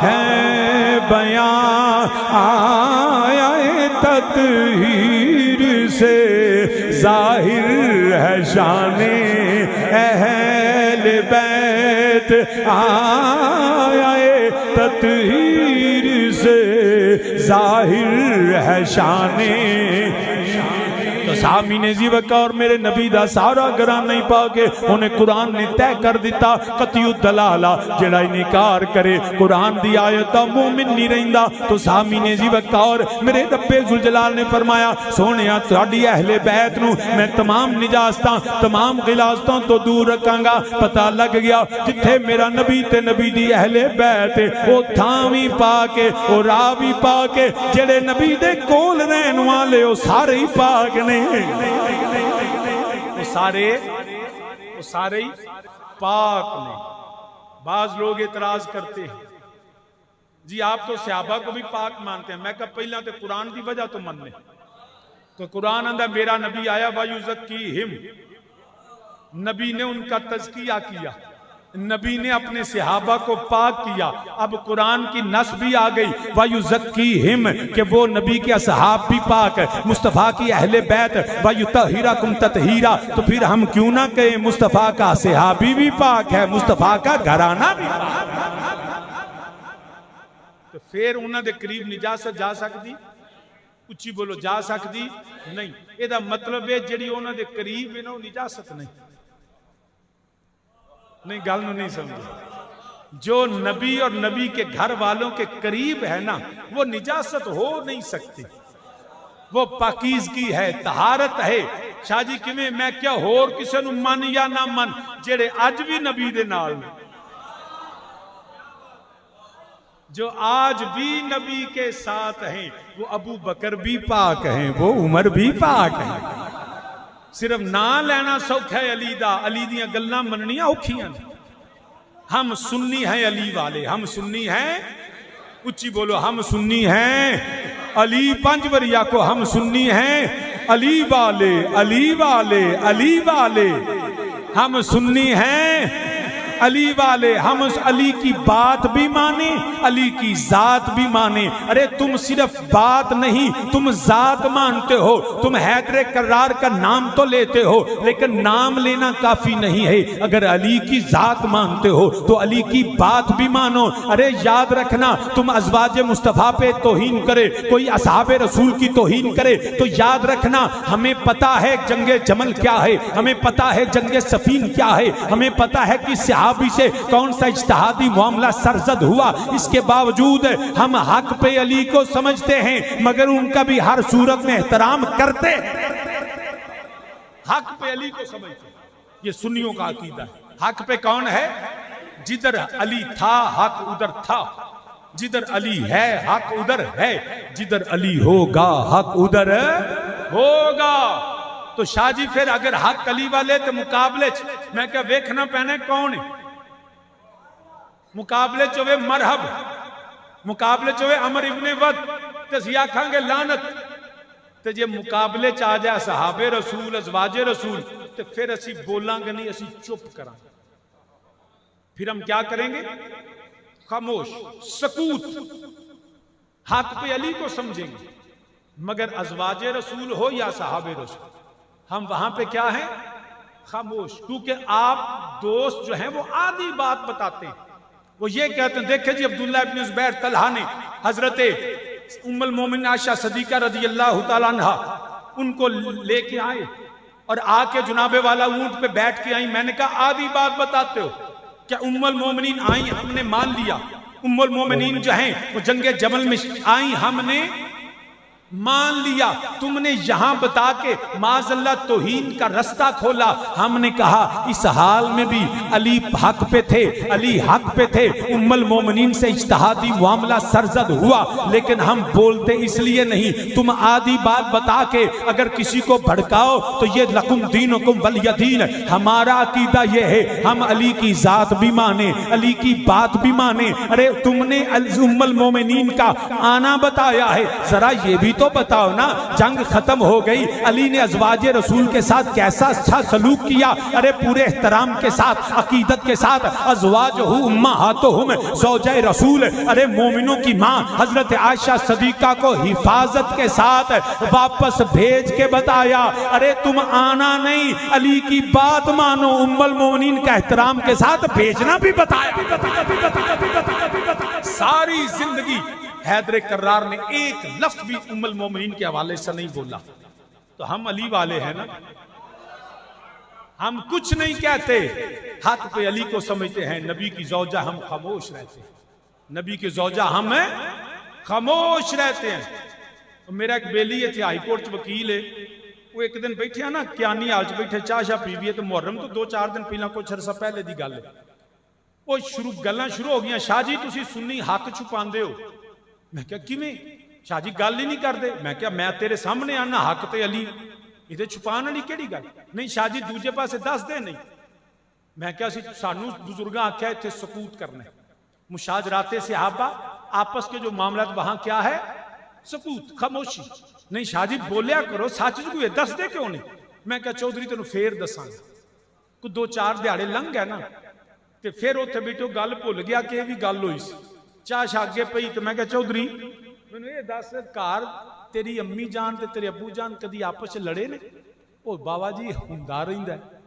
ہے بیان. آیا تطہیر سے ظاہر ہے شان اہل بیت، آیا تطہیر سے ظاہر ہے شان. تو سامین زی وقار میرے نبی دا سارا گران نہیں پاکے انہیں قرآن نے طے کر دیتا قطعی الدلالہ جڑا انکار کرے قرآن دی آیتا مومن نہیں رہندا. تو سامین زی وقار میرے رب ذوالجلال نے فرمایا سونیا تہاڈی اہل بیت نو میں تمام نجاستاں تمام غلاظتاں تو دور رکھاں گا. پتہ لگ گیا جتھے میرا نبی تے نبی دی اہل بیت او تھاں وی پاک او راہ وی پاک جڑے نبی دے کول رہن والے او سارے ہی پاک نے. وہ سارے پاک نے. بعض لوگ اعتراض کرتے ہیں جی آپ تو صحابہ کو بھی پاک مانتے ہیں. میں کہا پہلا تے قرآن دی وجہ تو مننے. تو قرآن اندر میرا نبی آیا وَيُزَكِّيهِمْ، نبی نے ان کا تزکیہ کیا، نبی نے اپنے صحابہ کو پاک کیا. اب قرآن کی نص بھی آ گئی وَيُزَكِّيهِمْ کہ وہ نبی کے اصحاب بھی پاک، مصطفیٰ کی اہل بیت وَيُطَهِّرَكُمْ تَطْهِيرًا. تو پھر ہم کیوں نہ کہیں مصطفیٰ کا صحابی بھی پاک ہے، مصطفیٰ کا گھرانہ بھی پاک ہے. تو پھر انہوں نے قریب نجاست جا سکتی؟ اچھی بولو جا سکتی نہیں. یہ دا مطلب ہے جڑی انہوں نے قریب ہے نا نجاست نہیں. نہیں گل نو نہیں سمجھے. جو نبی اور نبی کے گھر والوں کے قریب ہے نا وہ نجاست ہو نہیں سکتی. وہ پاکیزگی ہے، طہارت ہے. شاہ جی کیویں میں کیا ہور کسے نو من یا نہ من جڑے اج بھی نبی دے نال جو آج بھی نبی کے ساتھ ہیں. وہ ابو بکر بھی پاک ہیں، وہ عمر بھی پاک ہیں. صرف نہ لینا سوکھا ہے علی دا، علی دیاں گلاں مننیاں اوکھیاں. ہم سنی ہیں علی والے، ہم سنی ہیں اچھی بولو ہم سنی ہیں علی پنجوریا کو، ہم سنی ہیں علی والے علی والے علی والے. ہم سنی ہیں علی والے، ہم اس علی کی بات بھی مانے علی کی ذات بھی مانے. ارے تم صرف بات نہیں تم ذات مانتے ہو. تم حیدر کرار کا نام تو لیتے ہو لیکن نام لینا کافی نہیں ہے. اگر علی کی ذات مانتے ہو تو علی کی بات بھی مانو. ارے یاد رکھنا تم ازواج مصطفیٰ پہ توہین کرے، کوئی اصحاب رسول کی توہین کرے تو یاد رکھنا ہمیں پتا ہے جنگ جمل کیا ہے، ہمیں پتا ہے جنگ صفین کیا ہے، ہمیں پتا ہے کہ صحابی سے کون سا اجتہادی معاملہ سرزد ہوا. اس کے باوجود ہم حق پہ علی کو سمجھتے ہیں مگر ان کا بھی ہر صورت میں احترام کرتے. حق پہ علی کو سمجھتے. یہ سنیوں کا عقیدہ ہے. حق پہ کون ہے؟ جدھر علی تھا حق ادھر تھا، جدھر علی ہے حق ادھر ہے، جدھر علی ہوگا حق ادھر ہوگا. تو شاہ جی پھر اگر حق علی والے تو مقابلے میں کہا ویکھنا پہنے کون ہے؟ مقابلے چوے مرحب، مقابلے چوے عمر ابن ود تسیا کھاں گے لانت. تو جے مقابلے چاہ جائے صحابہ رسول ازواج رسول تو پھر اسی بولاں گے نہیں، اسی چپ کراں. پھر ہم کیا کریں گے؟ خاموش سکوت. حق پہ علی کو سمجھیں گے مگر ازواج رسول ہو یا صحابہ رسول ہم وہاں پہ کیا ہیں؟ خاموش. کیونکہ آپ دوست جو ہیں وہ آدھی بات بتاتے ہیں. وہ یہ کہتے ہیں دیکھیں جی عبداللہ ابن زبیر طلحہ نے حضرت ام المومنین عائشہ صدیقہ رضی اللہ تعالیٰ عنہ ان کو لے کے آئے اور آ کے جناب والا اونٹ پہ بیٹھ کے آئیں. میں نے کہا آدھی بات بتاتے ہو. کیا ام المومنین آئیں ہم نے مان لیا، ام المومنین جو ہیں وہ جنگ جمل میں آئیں ہم نے مان لیا، تم نے یہاں بتا کے معاذ اللہ توہین کا رستہ کھولا۔ ہم نے کہا اس حال میں بھی علی حق پہ تھے، علی حق پہ تھے، ام المومنین سے اجتہادی معاملہ سرزد ہوا، لیکن ہم بولتے اس لیے نہیں، تم آدھی بات بتا کے اگر کسی کو بھڑکاؤ تو یہ لکم دینکم ولی دین۔ ہمارا عقیدہ یہ ہے ہم علی کی ذات بھی مانے، علی کی بات بھی مانے۔ ارے تم نے ام المومنین کا آنا بتایا ہے، ذرا یہ بھی تو بتاؤ نا، جنگ ختم ہو گئی، علی نے ازواج رسول کے ساتھ کیسا اچھا سلوک کیا، ارے پورے احترام کے ساتھ، عقیدت کے ساتھ، ازواجہ امہاتہم زوجہ رسول، ارے مومنوں کی ماں حضرت عائشہ صدیقہ کو حفاظت کے ساتھ واپس بھیج کے بتایا۔ ارے تم آنا نہیں، علی کی بات مانو، ام المومنین کا احترام کے ساتھ بھیجنا بھی بتایا۔ ساری زندگی حیدر کرار نے ایک لفظ بھی ام المومنین کے حوالے سے نہیں بولا، تو ہم علی والے ہیں نا، ہم کچھ نہیں کہتے، حق پہ علی کو سمجھتے ہیں، نبی کی زوجہ ہم خاموش رہتے ہیں، نبی کی زوجہ ہم خاموش رہتے ہیں۔ میرا ایک بیلی ہے تھے ہائی کورٹ وکیل ہے، وہ ایک دن بیٹھے ہیں نا کیانی حال چ بیٹھے چاہ شاہ پی بھی ہے، تو محرم تو 2-4 دن پہلا کچھ عرصہ پہلے دی گل ہے، وہ گلاں شروع ہو گیا، شاہ جی تسی سنی حق چھپاندے ہو۔ میں کہا کیویں؟ شاہ جی گل ہی نہیں کرتے۔ میں کہا میں تیرے سامنے آنا حق تے علی، یہ چھپان والی کیڑی گل؟ نہیں شاہ جی دوجے پاسے دس دے نہیں۔ میں کہا سانو بزرگاں آکھیا ایتھے سکوت کرنا ہے، مشاجرات صحابہ آپس کے جو معاملات وہاں کیا ہے؟ سکوت، خاموشی۔ نہیں شاہ جی بولیا کرو، سچ جو دس دے کیوں نہیں؟ میں کہا چودھری تینوں پھر دساں کو 2-4 دیہاڑے لنگ گئے نا، تے پھر اوتھے بیٹھو گل بھول گیا کہ یہ بھی گل ہوئی سی، چاہ شاگے پئی، تو میں کہا چودھری میں یہ دس کار تیری امی جان تے تیرے ابو جان کدی آپس سے لڑے نے؟ او بابا جی ہوندا رہندا ہے،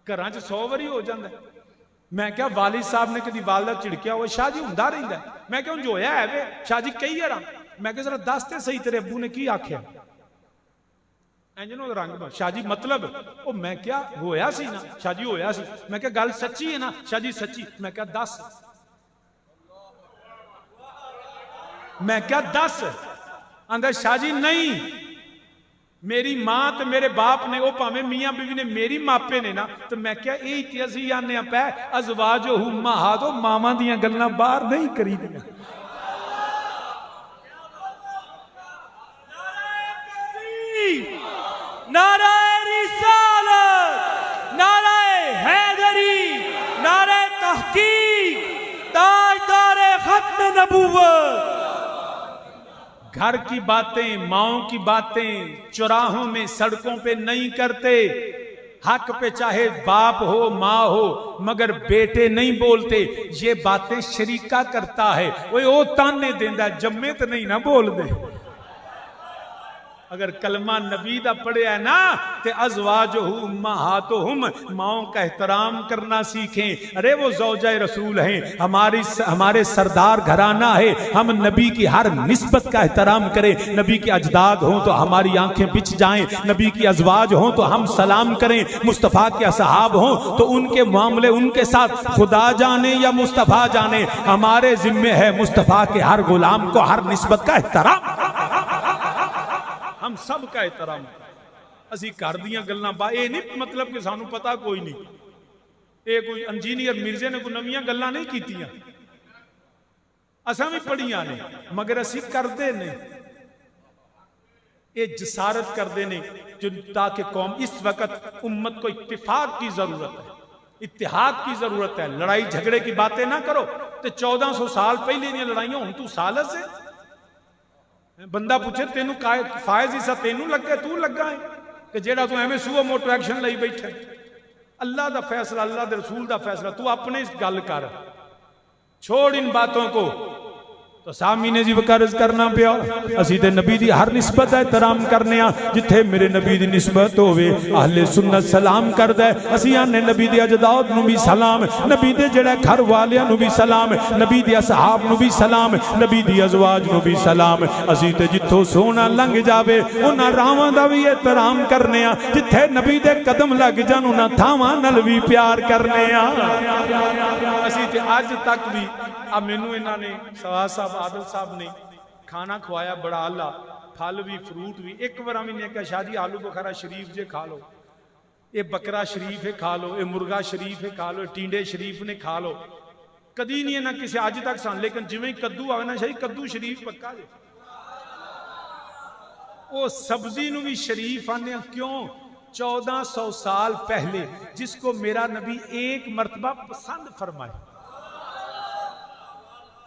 گھراں چ 100 واری ہو جاندا ہے۔ میں کہا والد صاحب نے کدی والدہ چڑکیا ہوا؟ شاہ جی ہوندا رہندا ہے۔ میں کہا جو ہویا ہے وے شاہ جی کئی ہراں؟ میں کہا ذرا دس تے صحیح تیرے ابو نے کی آکھیا؟ انجنوں رنگ با شاہ جی مطلب او میں کیا ہویا سی نا؟ شاہ جی ہویا سی۔ میں کہا گل سچی ہے نا؟ شاہ جی سچی۔ میں کہا 10۔ میں کیا 10؟ اندر شاہ جی نہیں، میری ماں تے میرے باپ نے، او پاویں میاں بیوی نے میری ماپے نے نا، تو میں کیا اے تے اسی آنے پے ازواج امہات، ماواں دیاں گلاں باہر نہیں کری دیاں۔ نعرہ رسالت، نعرہ حیدری، نعرہ تحقیق، تاجدار ختم نبوت۔ گھر کی باتیں، ماؤں کی باتیں چوراہوں میں سڑکوں پہ نہیں کرتے، حق پہ چاہے باپ ہو ماں ہو مگر بیٹے نہیں بولتے، یہ باتیں شریکہ کرتا ہے، وہ تانے دیندہ جمے تو نہیں نہ بول دے۔ اگر کلمہ نبی دا پڑھے ہے نا تے ازواجہ امہاتہم، ماؤں کا احترام کرنا سیکھیں۔ ارے وہ زوجہ رسول ہیں، ہمارے سردار گھرانہ ہے، ہم نبی کی ہر نسبت کا احترام کریں۔ نبی کے اجداد ہوں تو ہماری آنکھیں بچ جائیں، نبی کی ازواج ہوں تو ہم سلام کریں، مصطفیٰ کے اصحاب ہوں تو ان کے معاملے ان کے ساتھ خدا جانے یا مصطفیٰ جانے، ہمارے ذمہ ہے مصطفیٰ کے ہر غلام کو ہر نسبت کا احترام، ہم سب کا احترام۔ اسی کر دیاں گلاں با اے نہیں مطلب کہ سانو پتا کوئی نہیں، اے کوئی انجینئر مرزے نے کوئی نویاں گلاں نہیں کیتیاں، اساں بھی پڑھیاں نے مگر اسی کردے نے، اے جسارت کردے نے جو تاکہ قوم، اس وقت امت کو اتفاق کی ضرورت ہے، اتحاد کی ضرورت ہے، لڑائی جھگڑے کی باتیں نہ کرو۔ تے 1400 سال پہلے نہیں لڑائیاں ہوں تو سال سے بندہ پوچھے تینوں فائز حصہ تینوں لگا ہے، تو لگا ہے کہ جیڑا تو ایویں سو موٹو ایکشن لئی بیٹھا ہے۔ اللہ دا فیصلہ، اللہ دے رسول دا فیصلہ، تو اپنے اس گل کر، چھوڑ ان باتوں کو۔ تو سامعین جی وقارز کرنا پیا اسی تے نبی دی ہر نسبت احترام کرنے ہاں جتھے میرے نبی دی نسبت ہوئے اہل سنت سلام کردہ ہے اسی آنے نبی دی اجداد نو بھی سلام نبی دے جڑے گھر والیاں نو بھی سلام نبی دی اصحاب نو بھی سلام نبی دی ازواج نو بھی سلام اسی تے جتھو سونا لنگ جاوے انہاں راواں دا بھی احترام کرنے ہاں جتھے نبی دے قدم لگ جان انہاں تھاواں نال بھی پیار کرنے ہاں اسی تے آج تک بھی اب مینوں انہاں نے سواز صاحب عادل صاحب نے کھانا کھوایا بڑا اللہ پھل بھی فروٹ بھی ایک بار ہمیں نے کہا شاہ جی آلو بخارا شریف جے کھا لو یہ بکرا شریف ہے کھا لو یہ مرغا شریف ہے کھا لو ٹینڈے شریف نے کھا لو کدی نہیں ہے نہ کسی آج تک سان لیکن جویں کدو آوے نا شاہی کدو شریف پکا دے وہ سبزی نو بھی شریف آنے کیوں 1400 سال پہلے جس کو میرا نبی ایک مرتبہ پسند فرمائے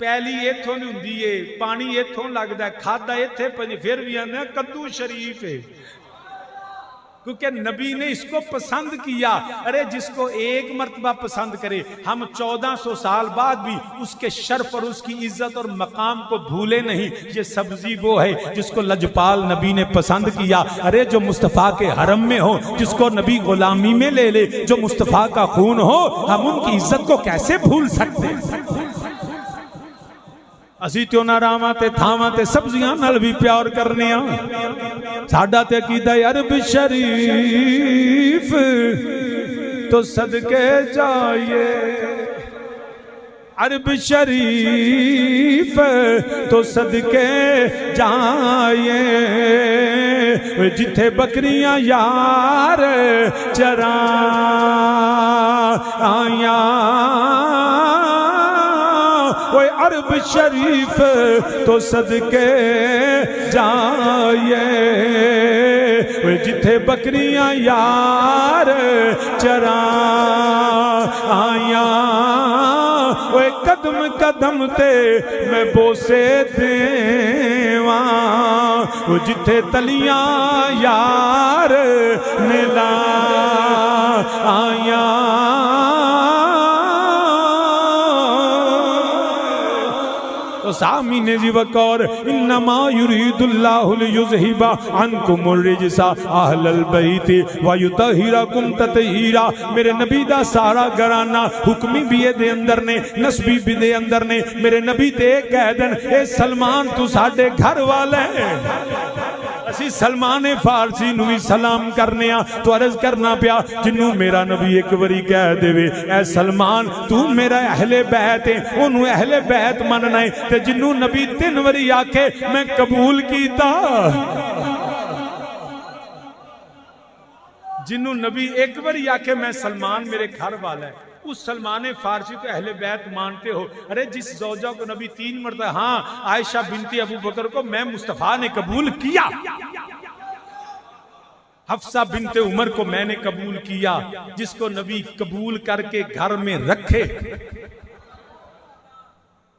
پہلی ایتھوں نہیں ہوندی ہے پانی ایتھوں لگدا ہے کھادا ایتھے پھر بھی آنے کدو شریف ہے کیونکہ نبی نے اس کو پسند کیا ارے جس کو ایک مرتبہ پسند کرے ہم 1400 سال بعد بھی اس کے شرف اور اس کی عزت اور مقام کو بھولے نہیں یہ سبزی وہ ہے جس کو لجپال نبی نے پسند کیا ارے جو مصطفیٰ کے حرم میں ہو جس کو نبی غلامی میں لے لے جو مصطفیٰ کا خون ہو ہم ان کی عزت کو کیسے بھول سکتے ہیں اسی تے انہاں راواں تے تھاواں تے سبزیاں نال بھی پیار کرنے ہاں ساڈا تے عقیدہ عرب شریف تو صدقے جائیے عرب شریف تو صدقے جائیے جتھے بکریاں یار چرائیاں وہ عرب شریف تو صدقے جائیے وہ جتھے بکریاں یار چرائیاں وہ قدم قدم تے میں بوسے دیواں وہ جتھے تلیاں یار نلا آیاں سامین جی وقور انما یرید اللہ لیذہب عنکم الرجس اہل البیت ویطہرکم تطہیرا میرے نبی دا سارا گھرانہ حکمی بھی دے اندر نے نسبی بھی دے اندر نے میرے نبی تے کہہ دن اے سلمان تو ساڈے گھر والے اسی سلمان فارسی نو بھی سلام کرنے ہاں تو عرض کرنا پیا جنوں میرا نبی ایک وری کہہ دے وے اے سلمان تو میرا اہل بیت ہے انہوں اہل بیت مننا ہے تے جنوں نبی 3 وری آکھے میں قبول کیتا جنوں نبی ایک وری آکھے میں سلمان میرے گھر والا ہے اس سلمان فارسی کو اہل بیت مانتے ہو ارے جس زوجہ کو نبی 3 مرتبہ ہاں عائشہ بنتی ابو بکر کو میں مصطفیٰ نے قبول کیا حفصہ بنت عمر کو میں نے قبول کیا جس کو نبی قبول کر کے گھر میں رکھے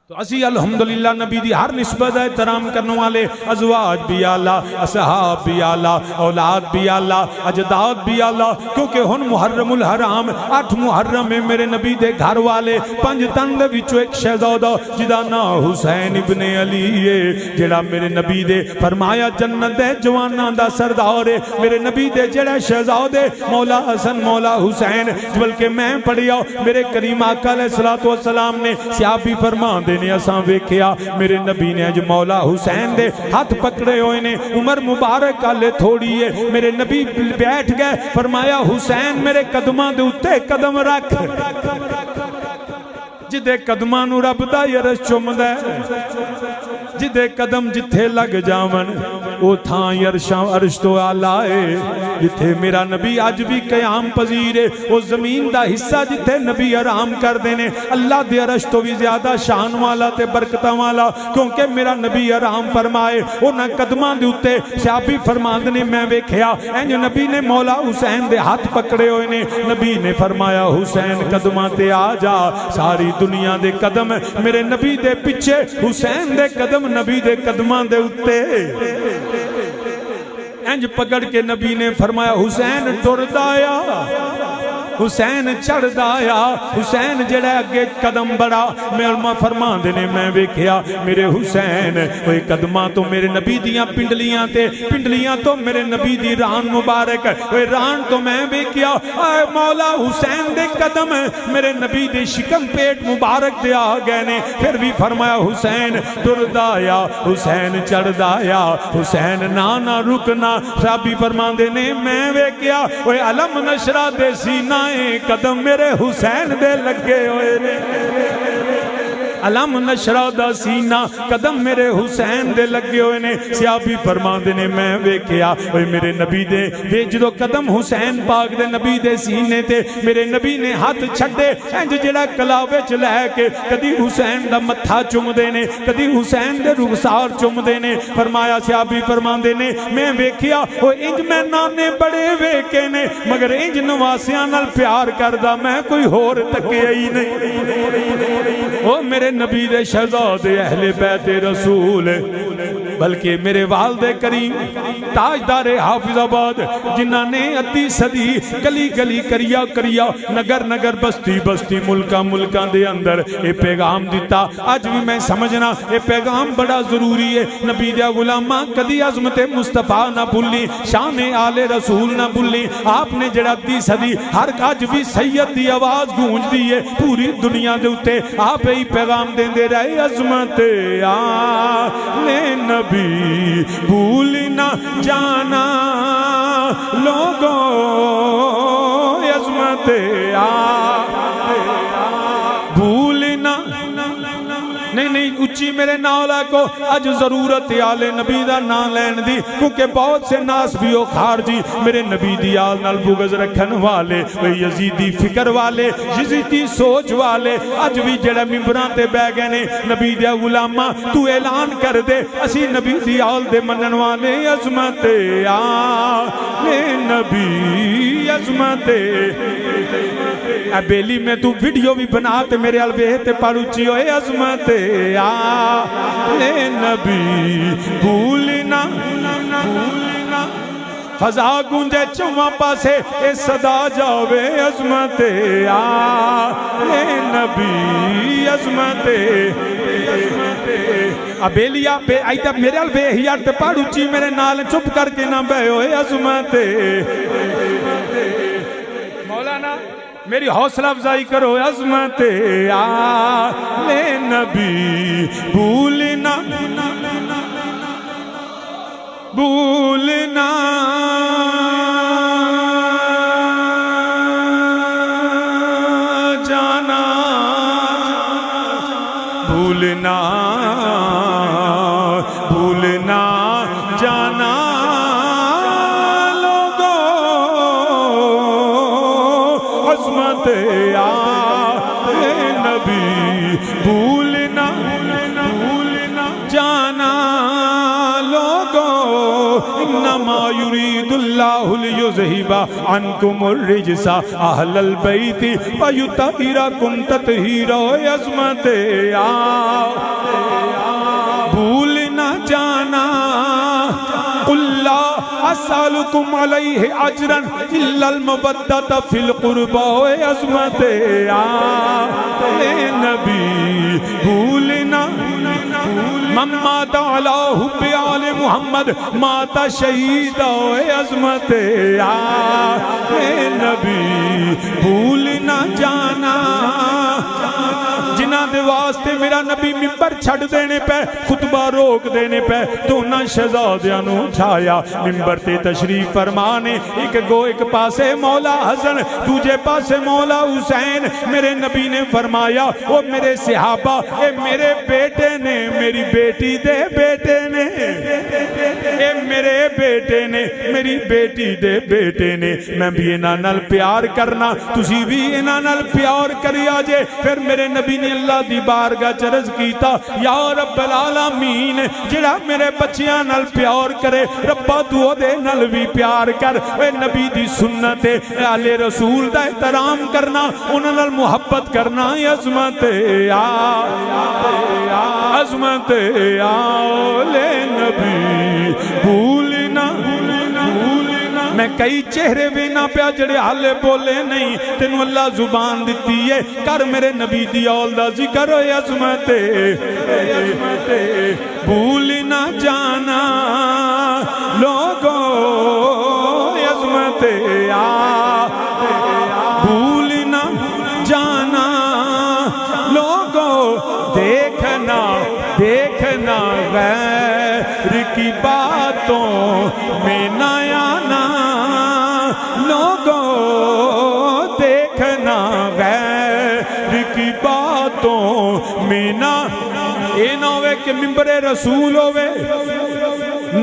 تو اسی الحمدللہ نبی دی ہر نسبت احترام کرنے والے ازواج بھی آلہ اصحاب بھی آلہ اولاد بھی آلہ اجداد بھی آلہ کیونکہ ہن محرم الحرام 8 محرم میں میرے نبی دے گھر والے 5 تن دے وچوں ایک شہزادہ جدا نا حسین ابن علی ہے جڑا میرے نبی دے فرمایا جنت دے جواناں دا سردار ہے میرے نبی دے جڑے شہزادے مولا حسن مولا حسین بلکہ میں پڑھیا میرے کریم آقا علیہ الصلوۃ والسلام نے صحابی فرما دے نے اساں ویکھیا میرے نبی نے اج مولا حسین دے ہاتھ پکڑے ہوئے نے عمر مبارک آلے تھوڑی ہے میرے نبی بیٹھ گئے فرمایا حسین میرے قدماں دے اتے قدم رکھ جدے قدماں نو رب دا یرش چومدا ہے جدے قدم جتھے لگ جاون او تھاں یرشاں عرش تو آلہ ہے جتھے میرا نبی آج بھی قیام پذیر ہے او زمین دا حصہ جتھے نبی آرام کر دینے اللہ دے عرش تو بھی زیادہ شان والا تے برکتاں والا کیونکہ میرا نبی آرام فرمائے انہاں قدماں دے اتے صحابی فرماندے میں ویکھیا انج نبی نے مولا حسین دے ہاتھ پکڑے ہوئے نے نبی نے فرمایا حسین قدماں تے آ جا ساری دنیا دے قدم میرے نبی دے پیچھے حسین دے قدم نبی دے قدماں دے اتے انج پکڑ کے نبی نے فرمایا حسین ٹر دایا حسین چڑھدا آیا حسین جڑا اگے قدم بڑا علماء فرماندے نے میں ویکھیا میرے حسین اوے قدماں تو میرے نبی دیاں پنڈلیاں تو میرے نبی دی ران مبارک اوے ران تو میں ویکھیا اے مولا حسین دے قدم میرے نبی دے شکم پیٹ مبارک دے آ گئے نے پھر بھی فرمایا حسین ٹردا آیا حسین چڑھدا آیا حسین نہ رکنا صحابی فرماندے نے میں ویکھیا اوے علم نشرہ دے سینہ قدم میرے حسین دے لگے ہوئے نے علم نشرہ دا سینہ قدم میرے حسین دے لگے ہوئے نے صحابی فرماندے نے میں ویکھیا اوے میرے نبی دے جدو قدم حسین پاک دے نبی دے سینے تے میرے نبی نے ہاتھ چھڑے انج جڑا کلاوے چ لے کے کدی حسین دا متھا چوم دے نے کدی حسین دے رخسار چوم دے نے فرمایا صحابی فرماندے نے میں ویکھیا او انج میں نانے بڑے ویکھے نے مگر انج نواسیاں نال پیار کردا میں کوئی ہور تکیا ہی نہیں او میرے نبی دے شہزادے اہل بیت رسول بلکہ میرے والد کریم تاجدار حافظ آباد جنہاں نے ادھی صدی گلی گلی کریا نگر بستی ملکاں دے اندر اے پیغام دیتا آج بھی میں سمجھنا اے پیغام بڑا ضروری ہے نبی دے غلاماں کدی عظمت مصطفیٰ نہ بھولی شان آل رسول نہ بھولی آپ نے جڑا ادھی صدی ہر آج بھی سید دی آواز گونج دی ہے پوری دنیا دے اتے آپ ہی پیغام دیں دے رہے عظمت آل نبی بھول نہ جانا لوگوں عظمت بھول نہ نہیں اچھی میرے نالا کو اج ضرورت آل نبی دا نام لین دی کیونکہ بہت سے ناس بھی ہو خارجی میرے نبی دی آل نال بغض رکھن والے یزیدی فکر والے یزیدی سوچ والے اج بھی جڑا ممبران تے بہ گئے نے نبی دے غلاماں تو اعلان کر دے اسی نبی دی آل دے منن والے عظمت آل نبی عظمت اے بیلی میں تو ویڈیو بھی بنا تے میرے الوے تے پاروچی ہوئے عظمت آل نبی بھولنا فضا گونجے چواں پاسے اے صدا جاوے عظمت آل نبی عظمت ابیلیا پہ آئیتا میرے الوے ہیار تے پاروچی میرے نال چپ کر کے نہ بے ہوئے عظمت مولانا میری حوصلہ افزائی کرو عظمت آل نبی بھولنا جانا بھولنا جانا لوگوں عظمت آل نبی بھولنا جانا لوگوں انما یرید اللہ لیذہب عنکم الرجس اہل البیت ویطہرکم تطہیرا عظمت بھولنا جانا قل لا اسألکم علیہ اجرا الا المودۃ فی القربى عظمت آل نبی بھولنا من مات علی حب آل محمد مات شہید عظمت آل نبی بھولنا جانا جنہاں دے واسطے میرا نبی ممبر چھڑ دینے پہ خطبہ روک دینے پہ دونوں شہزادیاں نو چھایا ممبر تے تشریف فرمانے ایک پاسے مولا حسن دوجے پاسے مولا حسین میرے نبی نے فرمایا او میرے صحابہ اے میرے بیٹے نے میری بیٹی دے بیٹے نے اے میرے بیٹے نے میری بیٹی دے بیٹے نے میں بھی انہاں نال پیار کرنا تسی بھی انہاں نال پیار کریا جے پھر میرے نبی نے اللہ دی بارگاہ چرز کیتا یا رب العالمین جڑا میرے بچیاں نال پیار کرے ربا تو دے نال بھی پیار کر اے نبی دی سنت آل رسول دا احترام کرنا انہاں نال محبت کرنا عظمت عظمت آل نبی بھولنا میں کئی چہرے وینا پیا جڑے حالے بولے نہیں تینوں اللہ زبان دیتی ہے کر میرے نبی دی اول دا ذکر ہوئے عظمت بھول نہ جانا لوگوں عظمت بھول نہ جانا لوگوں دیکھنا غیر کی باتوں میں نہ آنا لوگوں دیکھنا غیر کی باتوں میں نہ اے نہ ہوئے کہ ممبر رسول ہوئے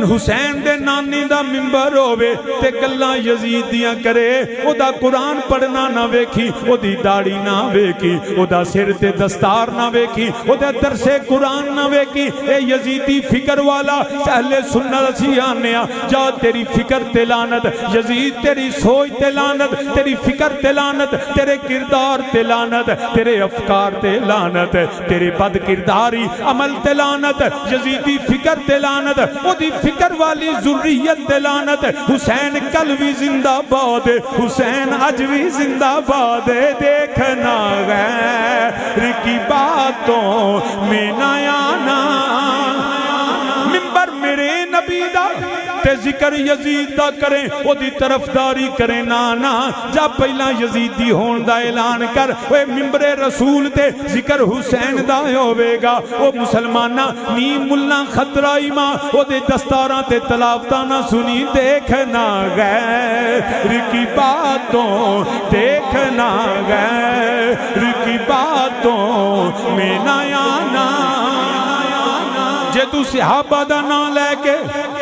حسین دے نانی دا ممبر ہوئے تے گلاں یزید دیاں کرے او دا قرآن پڑھنا نہ ویکھی او دی داڑھی نہ ویکھی او دا سر تے دستار نہ ویکھی او دا درس قرآن نہ ویکھی اے یزیدی فکر والا اہل سنت سی آنیا جا تیری فکر تے لعنت یزید تیری سوچ تے لعنت تیری فکر تے لعنت تیرے کردار تے لعنت تیرے افکار تے لعنت تیرے بد کرداری عمل تے لعنت یزیدی فکر تے لعنت او دی فکر والی ذریت تے لعنت حسین کل بھی زندہ باد حسین اج بھی زندہ باد دیکھنا غیر کی باتوں میں نہ آنا ممبر میرے نبی دا تے ذکر یزید دا کریں او دی طرفداری کریں نانا جا پہلا یزیدی ہون دا اعلان کر اوے ممبر رسول تے ذکر حسین دا ہوئے گا او مسلمانہ نیم ملنا خطرائی ماں او دے دستاراں تے تلاوتاں نہ سنی دیکھنا غیر کی باتوں دیکھنا غیر کی باتوں میں نہ آنا جے تو صحابہ دا نام لے کے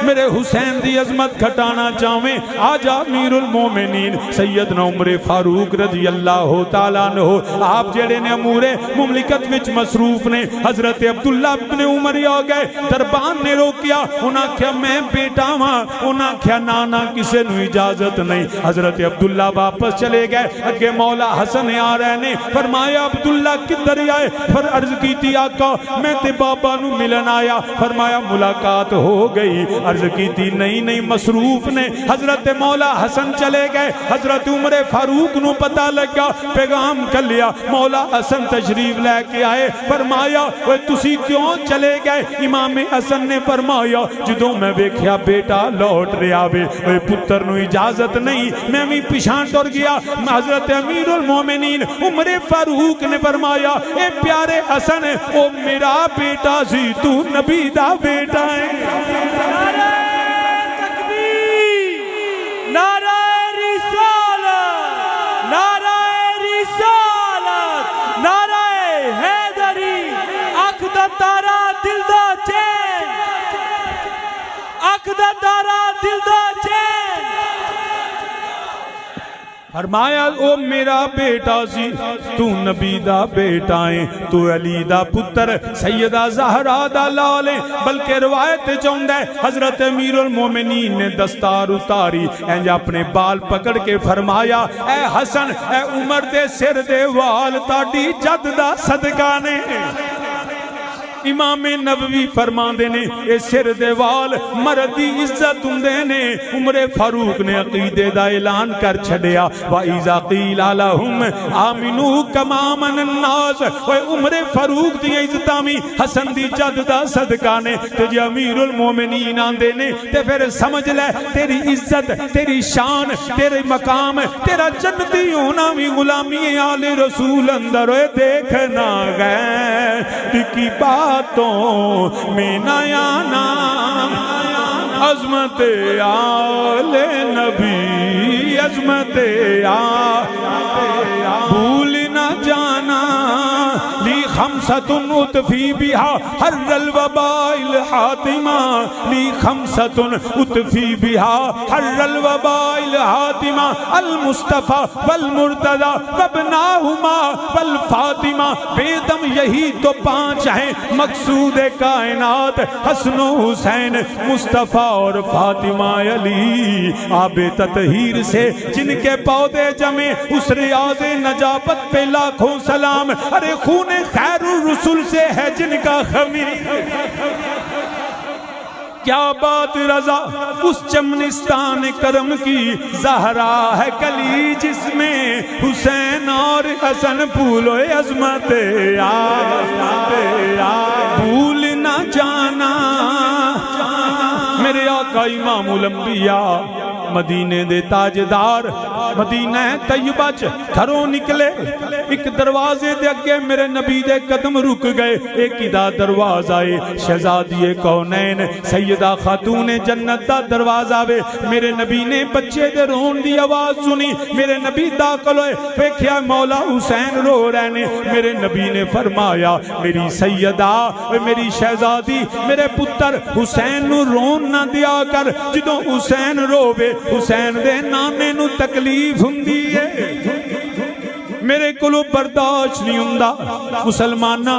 میرے حسین دی عظمت کھٹانا چاہویں آجا امیر المومنین سیدنا عمر فاروق رضی اللہ تعالیٰ عنہ آپ جڑے نے امور مملکت وچ مصروف نے حضرت عبداللہ ابن عمر آ گئے دربان نے روکیا انہاں کیا میں بیٹا ہاں انہاں کیا نانا کسے نو اجازت نہیں حضرت عبداللہ واپس چلے گئے اگے مولا حسن آ رہے نے فرمایا عبداللہ کدھر آئے پھر عرض کی تھی آقا میں تے بابا نو ملن آیا فرمایا ملاقات ہو گئی عرض کی تھی نہیں مصروف نے حضرت مولا حسن چلے گئے حضرت عمر فاروق نو پتہ لگا پیغام کر لیا مولا حسن تشریف لے کے آئے فرمایا وہ تسی کیوں چلے گئے امام حسن نے فرمایا جدوں میں ویکھیا بیٹا لوٹ رہا وے وہ پتر نو اجازت نہیں میں بھی پیچھے ٹر گیا حضرت امیر المومنین عمر فاروق نے فرمایا اے پیارے حسن او میرا بیٹا سی تو نبی دا بیٹا ہے نعرہ تکبیر نعرہ رسالت نعرہ رسالت نعرہ حیدری اکھ دا تارا دل دا چین اکھ دا تارا دل دا چین فرمایا او میرا بیٹا سی تو نبی دا بیٹا ہے تو علی دا پتر سیدہ زہرا دا لال ہے بلکہ روایت چاہتا ہے حضرت امیر المومنین نے دستار اتاری اینجا اپنے بال پکڑ کے فرمایا اے حسن اے عمر دے سر دے وال تاڑی جد دا صدقہ نے امام نبوی فرمان دینے اے سر دے وال مردی عزت دینے عمر فاروق نے عقیدے دا اعلان کر چھڑیا وَإِذَا قِيلَ لَهُمْ آمِنُوا كَمَا آمَنَ النَّاسُ اے عمر فاروق دی عزتامی حسن دی جد دا صدقہ نے تجھے امیر المومنین آن دینے تے پھر سمجھ لے تیری عزت تیری شان تیرے مقام تیرا جنتی ہونا بھی غلامی آل رسول اندر دیکھنا غیر کی باتوں میں نیا نام عظمت آل نبی عظمت بھول نہ جانا لی خمسۃ اطفی بها حر الوباء الحاتمہ لی خمسۃ اطفی بها حر الوباء الحاتمہ المصطفیٰ والمرتضی وابناہما والفاطمہ بیدم یہی تو 5 ہیں مقصود کائنات حسن و حسین مصطفیٰ اور فاطمہ علی آب تطہیر سے جن کے پودے جمے اس ریاض نجابت پہ لاکھوں سلام ارے خون خیر الرسول سے ہے جن کا خمیر کیا بات رضا اس چمنستان کرم کی، زہرا ہے کلی جس میں حسین اور حسن پھولو عظمت بھول نہ جانا میرے آقا امام الانبیاء مدینے دے تاجدار مدینہ طیبہ چ گھروں نکلے، ایک دروازے دے اگے میرے نبی دے قدم رک گئے، ایک دا دروازہ ہے شہزادی کونین سیدہ خاتون جنت دا دروازہ وے، میرے نبی نے بچے دے رون دی آواز سنی، میرے نبی داخل ہوئے، ویکھیا مولا حسین رو رہے نے، میرے نبی نے فرمایا میری سیدہ میری شہزادی میرے پتر حسین نو رون نہ دیا کر، جدوں حسین روے حسین دے نانے نو تکلیف ہوندی ہے، میرے کلو برداشت نہیں ہوندا۔ مسلمانہ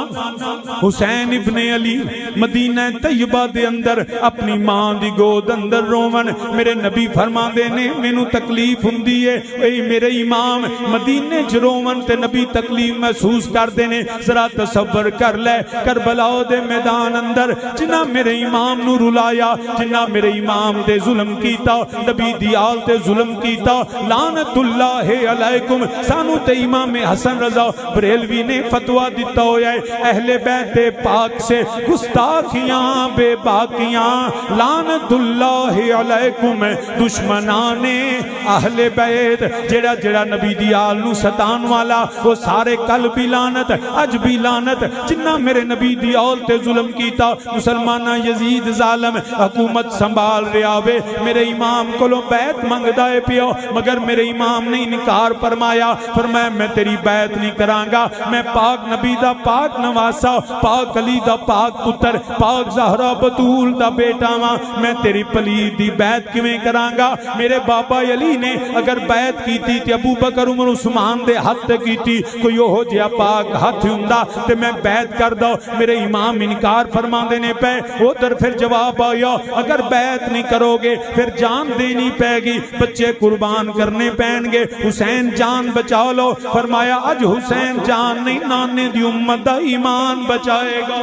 حسین ابن علی مدینہ طیبہ دے اندر اپنی ماں دی گود اندر رومن، میرے نبی فرما دینے مینوں تکلیف ہوندی ہے، اے میرے امام مدینے چ رومن تے نبی تکلیف محسوس کر دینے، ذرا تصور کر لے کربلا دے میدان اندر جنہ میرے امام نو رلایا، جنہ میرے امام دے ظلم کیتا، نبی دی آل تے ظلم کیتا، لعنت اللہ علیکم، سانو تے امام حسن رضا بریلوی نے فتوہ دیتا ہویا ہے، اہل بیت پاک سے گستاخیاں بے باقیاں، لعنت اللہ علیکم، دشمنان اہل بیت جڑا جڑا نبی دی آل نو ستان والا وہ سارے کل بھی لعنت اج بھی لعنت، جنہ میرے نبی دی آل تے ظلم کیتا، مسلمانہ یزید ظالم حکومت سنبھال رہا وے، میرے امام کولوں بیعت منگدا ہے پیو، مگر میرے امام نے انکار فرمایا، فرمایا میں تیری بیعت نہیں کرانگا، میں پاک نبی دا پاک نواسا، پاک علی دا پاک پتر، پاک زہرا بطول دا بیٹا ماں، میں تیری پلید دی بیعت کیویں کرانگا، میرے بابا علی نے اگر بیعت کیتی تے ابو بکر عمر عثمان دے ہاتھ تے کیتی، کوئی ہو جیا پاک ہاتھ ہوندا تے میں بیعت کر دو، میرے امام انکار فرما دینے پہ ادھر پھر جواب آیا اگر بیعت نہیں کرو گے پھر جان دینی پے گی، بچے قربان کرنے پین گے، حسین جان بچا لو، فرمایا اج حسین جان نہیں نانے دی امت دا ایمان بچائے گا۔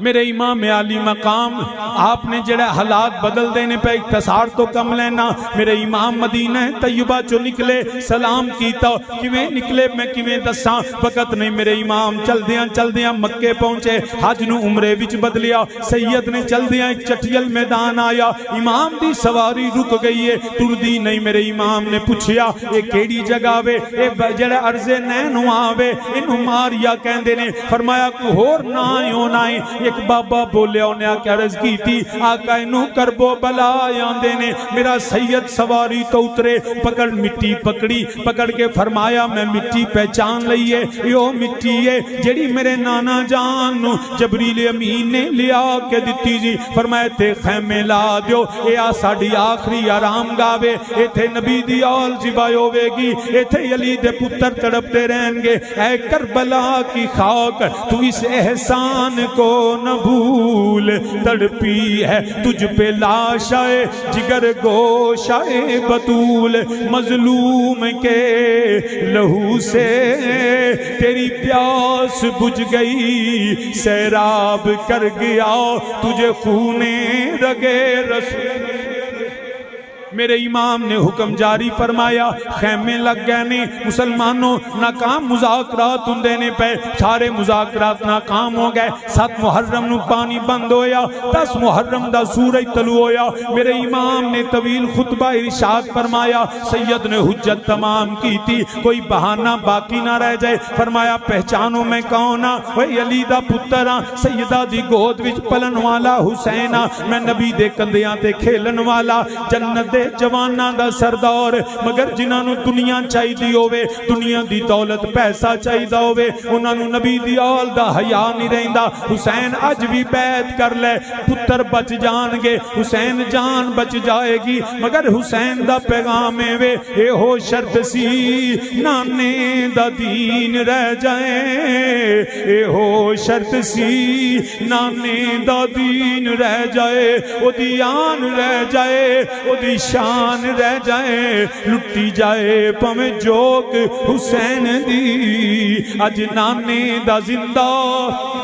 میرے امام عالی مقام آپ نے جڑے حالات بدل دینے پہ اختصار تو کم لینا، میرے امام مدینہ طیبہ جو نکلے سلام کیتا، کیویں نکلے میں کیویں دساں، وقت نہیں، میرے امام چل دیاں مکے پہنچے، حج نو عمرے وچ بدلیا، سید نے چل دیاں ایک چٹیل میدان آیا، امام دی سواری رک گئی ہے، ٹردی نہیں، میرے امام نے پوچھیا اے کیڑی جگہ وے، اے جڑے عرض نینو آوے انہوں ماریا کہندے نے، فرمایا کو ہور نہ ہونا ہے، ایک بابا بولے انہیں کیا عرض کی تھی، آقا انہوں کربو بلا آندے نے، میرا سید سواری تو اترے، پکڑ مٹی پکڑی، پکڑ کے فرمایا میں مٹی پہچان لئیے، یو مٹی ہے جڑی میرے نانا جان جبریل امین نے لیا کے دیتی جی، فرمایا تے خیمے لا دیو، اے ساڑی آخری آرام گاوے، اے تھے نبی دی آل زبائی ہوئے گی، اے تھے علی دے پتر تڑپتے رہیں گے، اے کربلا کی خاک تو اس احسان کو نہ بھول، تڑپی ہے تجھ پہ لاشائے جگر گوشائے بطول، مظلوم کے لہو سے تیری پیاس بجھ گئی، سیراب کر گیا تجھے خونے رگے رسول۔ میرے امام نے حکم جاری فرمایا، خیمے لگ گئے نہیں، مسلمانوں ناکام مذاکرات ان دینے پہ سارے مذاکرات ناکام ہو گئے، 7 محرم نو پانی بند ہویا، 10 محرم دا سورج طلوع ہویا، میرے امام نے طویل خطبہ ارشاد فرمایا، سید نے حجت تمام کی تھی، کوئی بہانہ باقی نہ رہ جائے، فرمایا پہچانوں میں کونا، وہی علی دا پترہ سیدہ دی گود وچ پلن والا حسینہ، میں نبی دے کندیاں تے کھیلن والا، جنت دے جوانہ دا سردار، مگر جنہاں نو دنیا چاہی دی ہوئے، دنیا دی دولت پیسہ چاہی دا ہوئے، انہاں نو نبی دی آل دا حیا نہیں رہندا، حسین اج بھی بیعت کر لے، پتر بچ جان گے، حسین جان بچ جائے گی، مگر حسین دا پیغام وے، اے ہو شرط سی نانے دا دین رہ جائے، اے ہو شرط سی نانے دا دین رہ جائے، او دی آن رہ جائے، او دی شان رہ جائے لٹی جائے پویں جوگ حسین دی اج نانے دا زندہ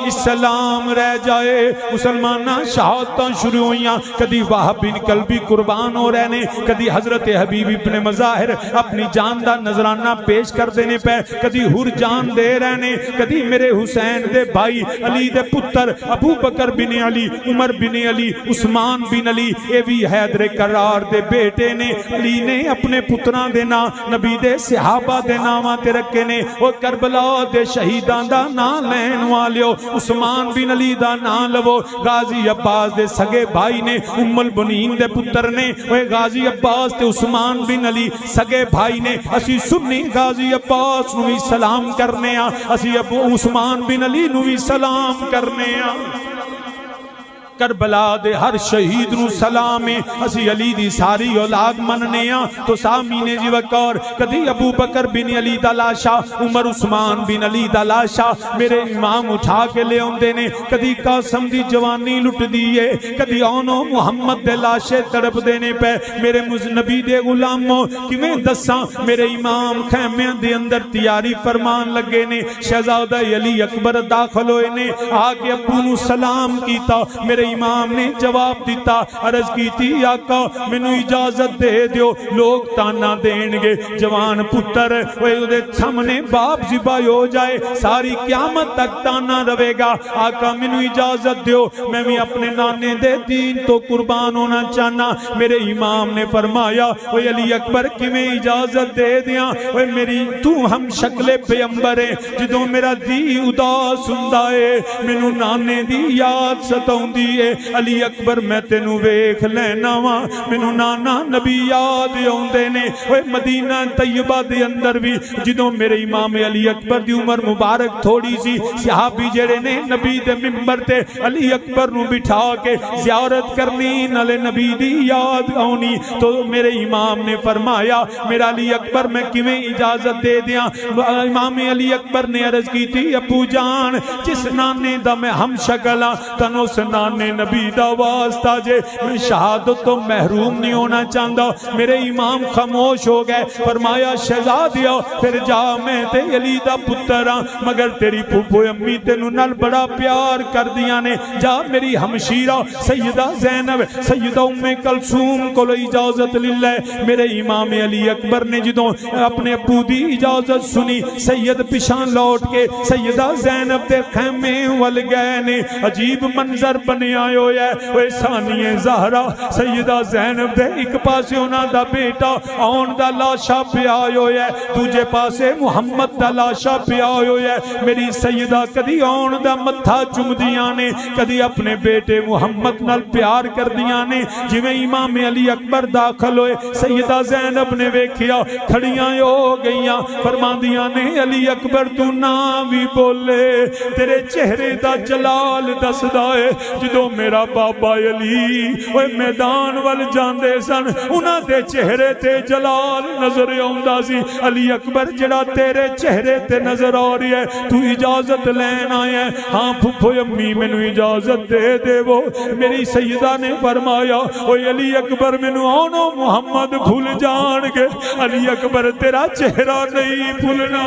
اسلام رہ جائے مسلمانہ شہادتاں شروع ہویاں کدی وہب بن کلبی قربان ہو رہے نے کدی حضرت حبیب ابن مظاہر اپنی جان دا نظرانہ پیش کر دینے پہ کدی ہور جان دے رہے نے کدی میرے حسین دے بھائی علی دے پتر ابو بکر بن علی عمر بن علی عثمان بن علی اے بھی حیدر کرار دے بیٹے نے علی نے اپنے پتران دے نا نبی دے صحابہ دے نامہ تے رکھے نے وہ کربلا دے شہیدان دا نا لین والیو عثمان بن علی دا نا لو غازی عباس دے سگے بھائی نے ام البنین دے پتر نے وہ غازی عباس تے عثمان بن علی سگے بھائی نے اسی سنی غازی عباس نوی سلام کرنے اسی ابو عثمان بن علی نوی سلام کرنے کربلا دے ہر شہید نو سلام اسی علی دی ساری اولاد مننے تو سامین جی وقار کدی ابو بکر بن علی دا لاشا عمر عثمان بن علی دا لاشا میرے امام اٹھا کے لے ہوندے نے کدی قاسم دی جوانی لٹ دیئے کدی اونو محمد دے لاشے تڑپ دینے پہ میرے نبی دے غلاموں کیویں دساں میرے امام خیمے دے اندر تیاری فرمان لگے نے شہزادہ علی اکبر داخل ہوئے نے آگے ابو نو سلام کیتا میرے امام نے جواب دیتا عرض کی تھی آقا منو اجازت دے دیو لوگ تانا دینگے جوان پتر وہ سامنے باپ زبائی ہو جائے ساری قیامت تک تانا روے گا آقا منو اجازت دیو میں بھی اپنے نانے دے دین تو قربان ہونا چاہنا میرے امام نے فرمایا وہ علی اکبر کی میں اجازت دے دیا وہ میری تو ہم شکل پیمبر ہے جدوں میرا دی اداس ہندائے منو نانے دی یاد ستاؤں دی علی اکبر میں تینو ویکھ لینا وا مینوں نانا نبی یاد آوندے نے اوے مدینہ طیبہ دے اندر بھی جدوں میرے امام علی اکبر دی عمر مبارک تھوڑی سی صحابی جڑے نے نبی دے منبر تے علی اکبر نو بٹھا کے زیارت کرنی نالے نبی دی یاد آونی تو میرے امام نے فرمایا میرا علی اکبر میں کیویں اجازت دے دیاں امام علی اکبر نے عرض کی تھی ابو جان جس نانے دا میں ہم شکلاں تنو اس نانے نبی دا واسطہ جے میں شہادت تو محروم نہیں ہونا چاہتا میرے امام خاموش ہو گئے فرمایا شہزادیا پھر جا میں تے علی دا پتر ہاں مگر تیری پھوپھو امی تینوں نال بڑا پیار کر دیا نے جا میری ہمشیرہ سیدہ زینب سیدہ ام کلثوم کو اجازت للہ میرے امام علی اکبر نے جدوں اپنے ابو دی اجازت سنی سید پیشان لوٹ کے سیدہ زینب دے خیمے ول گئے نے عجیب منظر بنے آئے ہوئے وہ ثانیہ زہرہ سیدہ زینب دے ایک پاسے انہاں دا بیٹا آن دا لاشا پہ آئے ہوئے دوجے پاسے محمد دا لاشا پہ آئے ہوئے میری سیدہ کدی آن دا متھا چم دیاں نے کدی اپنے بیٹے محمد نال پیار کر دیاں نے جویں امام علی اکبر داخل ہوئے سیدہ زینب نے ویکھیا کھڑیاں ہو گئیاں فرماندیاں نے علی اکبر تو نہ بھی بولے تیرے چہرے دا جلال دس دائے جدو میرا بابا علی وہ میدان وال جاندے سن انہاں دے چہرے تے جلال نظر آوندا سی علی اکبر جڑا تیرے چہرے تے نظر آ رہی ہے تو اجازت لین آیا ہے ہاں پھپھو امی مینوں اجازت دے دے وہ میری سیدہ نے فرمایا او علی اکبر مینوں آنو محمد بھول جان گے علی اکبر تیرا چہرہ نہیں بھولنا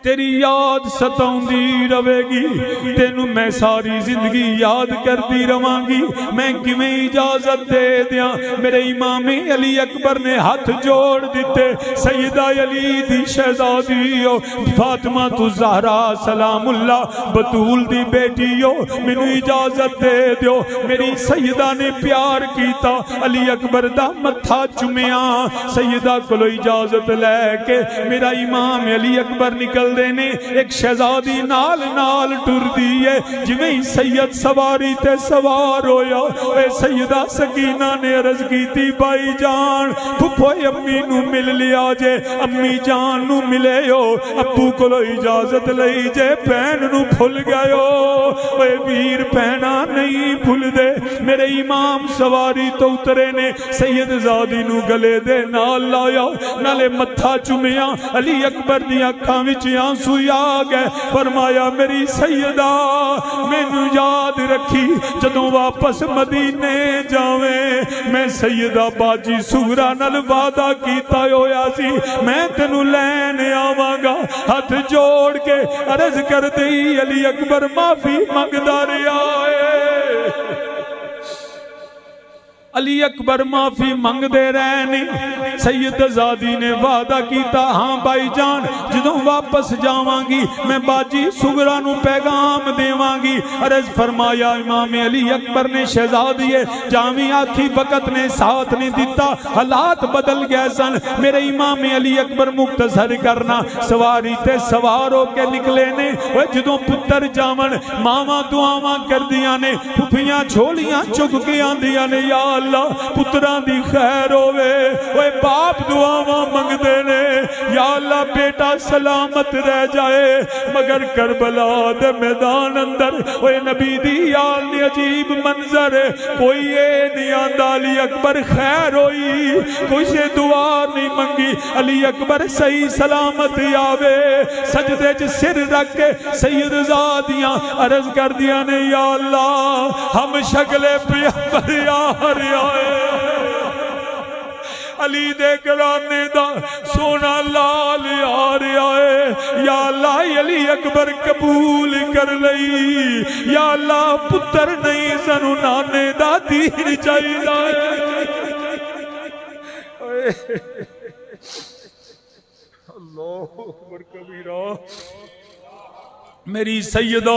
تیری یاد ستاؤندی روے گی تینوں میں ساری زندگی یاد کرتی رواں گی میں کیویں اجازت دے دیاں میرے امام علی اکبر نے ہاتھ جوڑ دیتے سیدہ علی دی شہزادی ہو فاطمہ تو زہرا سلام اللہ بطول دی بیٹی ہو مینوں اجازت دے دیو میری سیدہ نے پیار کیتا علی اکبر دا متھا چومیاں سیدہ کو اجازت لے کے میرا امام علی اکبر نکل دینے ایک شہزادی نال نال ٹر دیئے جویں سید سواری تے سوار ہویا اے سیدہ سکینہ نے عرض کی تھی بھائی جان پھپھو امی نو مل لیا جے امی جان نو ملے ہو ابو کو اجازت لئی جے پین نو بھول گئے ہو اے ویر پہنا نہیں بھول دے میرے امام سواری تو اترے نے سید زادی نو گلے دے نال لایا نالے متھا چومیاں علی اکبر دی اکھاں وچ آنسو آ گئے. فرمایا میری سیدہ مینوں یاد رکھی جدوں واپس مدینے جاویں میں سیدہ باجی سغرا نال وعدہ کیتا ہویا سی میں تینوں لین آواں گا. ہاتھ جوڑ کے عرض کر دی علی اکبر معافی منگدا رہیا ہے. علی اکبر معافی منگ دے رہے. سید زادی نے وعدہ کیتا ہاں بھائی جان جدوں واپس جاواں گی میں باجی سغرا نو پیغام دیواں گی. عرض فرمایا امام علی اکبر نے شہزادیے جامی آکھی وقت نے ساتھ نہیں دیتا حالات بدل گئے سن. میرے امام علی اکبر مختصر کرنا سواری تے سوار ہو کے نکلے نے. وہ جدوں پتر جاون ماواں دعاواں کردیاں نے پھپھیاں چھولیاں چک کے آندیاں نے یا اللہ پتران دی خیر ہوئے. اوے باپ دعاواں منگ دے نے یا اللہ بیٹا سلامت رہ جائے. مگر کربلا دے میدان اندر اوے نبی دی آل نے عجیب منظر کوئی اے نہیں آندہ علی اکبر خیر ہوئی کوئی سے دعا نہیں منگی. علی اکبر صحیح سلامت آوے سجدے چ سر رکھ کے سید زادیاں عرض کر دیا نے یا اللہ ہم شکل پیغمبر یار علی دے گرانے دا سونا لال یار آئے یا اللہ علی اکبر قبول کر لئی. یا اللہ پتر نہیں سنو نانے دا دین چاہیے. اللہ اکبر کبیرہ. میری سیدہ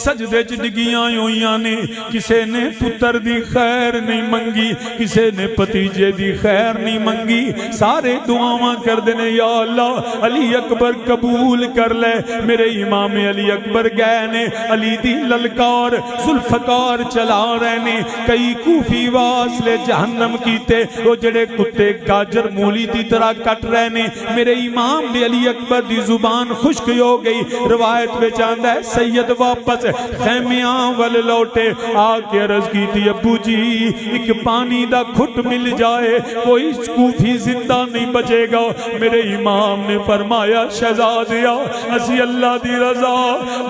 سجدے چ ڈگیاں ہوئیاں نے کسے نے پتر دی خیر نہیں منگی کسے نے پتیجے دی خیر نہیں منگی. سارے دعاواں کر دینے یا اللہ علی اکبر قبول کر لے. میرے امام علی اکبر گئے نے علی دی للکار ذوالفقار چلا رہے نے. کئی کوفی واسلے جہنم کیتے وہ جڑے کتے گاجر مولی دی طرح کٹ رہے نے. میرے امام علی اکبر دی زبان خشک ہو گئی. روایت میں چاندہ ہے سید واپس خیمیاں ول لوٹے آ کے عرض کی تھی ابو جی ایک پانی دا کھٹ مل جائے کوئی کوفی زندہ نہیں بچے گا. میرے امام نے فرمایا شہزادیا اسی اللہ دی رضا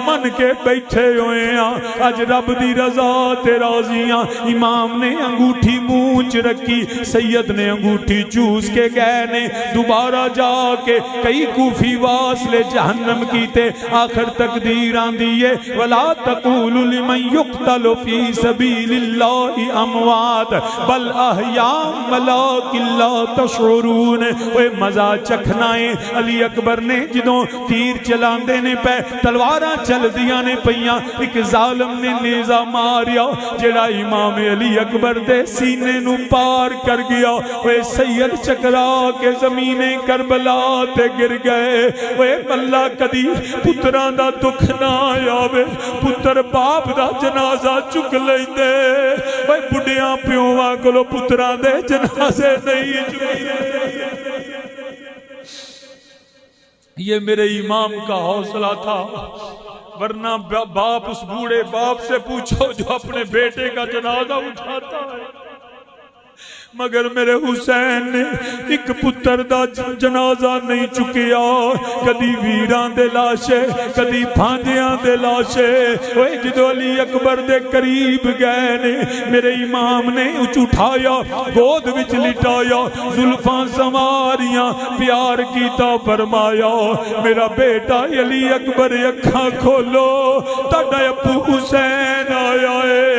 من کے بیٹھے ہوئے ہیں اج رب دی رضا تے راضیاں. امام نے انگوٹھی مونچ رکھی سید نے انگوٹھی چوس کے گئے نے. دوبارہ جا کے کئی کوفی واسلے جہنم کیتے. آخر تقدیر آندی ہے وَلَا تَقُولُ لِمَنْ يُقْتَلُ فِي سَبِيلِ اللَّهِ أَمْوَاتٍ بَلْ أَحْيَاءٌ وَلَٰكِن لَّا تَشْعُرُونَ. اوے مزہ چکھنا ہے. علی اکبر نے جدوں تیر چلاندے نے پہ تلواراں چل دیاں نے پیاں ایک ظالم نے نیزہ ماریا جڑا امام علی اکبر دے سینے نو پار کر گیا. اوے سید چکرا کے زمین کربلا تے گر گئے. اوے اللہ کدی پتران دا دکھ نہ آوے پتر باپ دا جنازہ چک لیندے. اوے بڑھیاں پیواں کولو پتران دے جنازے نہیں چکے. یہ میرے امام کا حوصلہ تھا. ورنہ باپ اس بوڑھے باپ سے پوچھو جو اپنے بیٹے کا جنازہ اٹھاتا ہے. مگر میرے حسین نے ایک پتر دا جنازہ نہیں چکیا. کدی ویران دے لاشے کدی بھانجیاں دے لاشے. اوے جدو علی اکبر دے قریب گئے نے میرے امام نے اٹھایا گود وچ لٹایا زلفاں سنواریاں پیار کیتا. فرمایا میرا بیٹا علی اکبر اکھاں کھولو تہاڈا ابو حسین آیا ہے.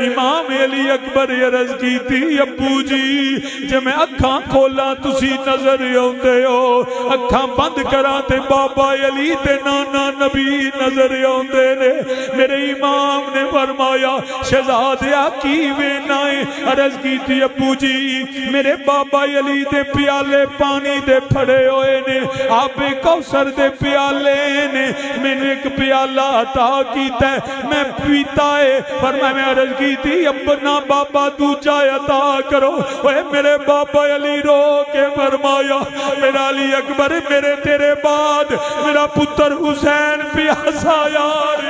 امام علی اکبر عرض کیتی ابو جی جے میں اکھاں کھولا تسی نظر آندے ہو اکھاں بند کراں تے بابا علی تے نانا نبی نظر آندے نے. میرے امام نے فرمایا شہزادیا کی وینا ہے. عرض کیتی ابو جی میرے بابا علی دے پیالے پانی دے پھڑے ہوئے نے آب کوثر دے پیالے نے میں نے ایک پیالہ عطا کیتا ہے میں پیتا ہے. فرمایا میں عرض کیتی اپنا بابا دوجا عطا کرو. اوے میرے بابا علی رو کے فرمایا میرا علی اکبر میرے تیرے بعد میرا پتر حسین پیاسا یار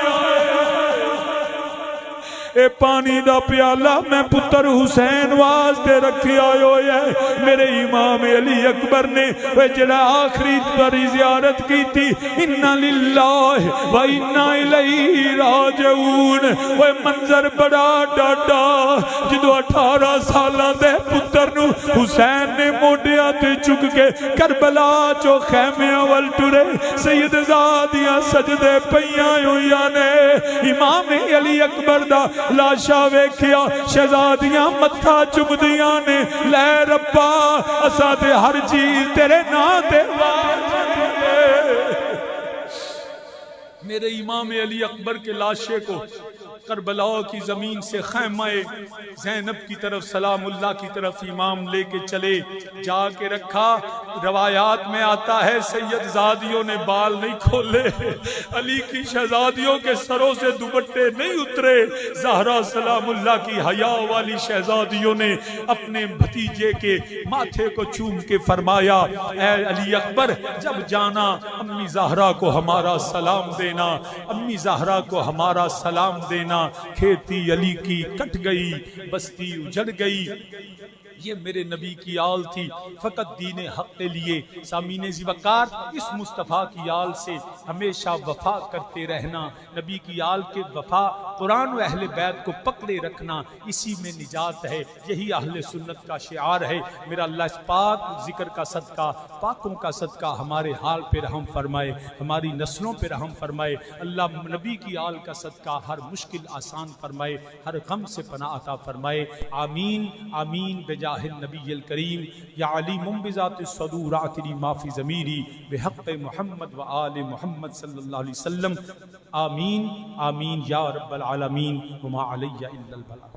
اے پانی دا پیالہ میں پتر حسین واسطے رکھی آئے ہوئے میرے امام علی اکبر نے وہ جڑا آخری تری زیارت کی تھی اِنَّا لِلَّهِ وَإِنَّا إِلَيْهِ راجعون وہ منظر بڑا ڈاڈا جدو 18 سالہ دے پتر نو حسین نے موڈیاں تے چک کے کربلا چو خیمے اول ٹرے سید زادیاں سجدے پیاں ہویاں نے امام علی اکبر دا لاشا ویکھیا شہزادیاں متھا چمدیاں نے لے ربا اساں تے ہر چیز تیرے نام تے میرے امام علی اکبر کے لاشے کو کربلا کی زمین سے خیمہ زینب کی طرف سلام اللہ کی طرف امام لے کے چلے جا کے رکھا روایات میں آتا ہے سید زادیوں نے بال نہیں کھولے علی کی شہزادیوں کے سروں سے دوپٹے نہیں اترے زہرا سلام اللہ کی حیا والی شہزادیوں نے اپنے بھتیجے کے ماتھے کو چوم کے فرمایا اے علی اکبر جب جانا امی زہرا کو ہمارا سلام دینا امی زہرا کو ہمارا سلام دینا کھیتی علی کی کٹ گئی بستی اجڑ گئی یہ میرے نبی کی آل تھی فقط دین حق کے لیے سامعین ذی وقار اس مصطفیٰ کی آل سے ہمیشہ وفا کرتے رہنا نبی کی آل کے وفا قرآن و اہل بیت کو پکڑے رکھنا اسی میں نجات ہے یہی اہل سنت کا شعار ہے میرا اللہ اس پاک ذکر کا صدقہ پاکوں کا صدقہ ہمارے حال پہ رحم فرمائے ہماری نسلوں پہ رحم فرمائے اللہ نبی کی آل کا صدقہ ہر مشکل آسان فرمائے ہر غم سے پناہ عطا فرمائے آمین آمین بجاہ النبی الکریم یا علی بذات الصدور اعطنی ما فی ضمیری بحق محمد و آل محمد صلی اللہ علیہ وسلم آمین آمین یا رب العالمین وما علی الا البلاغ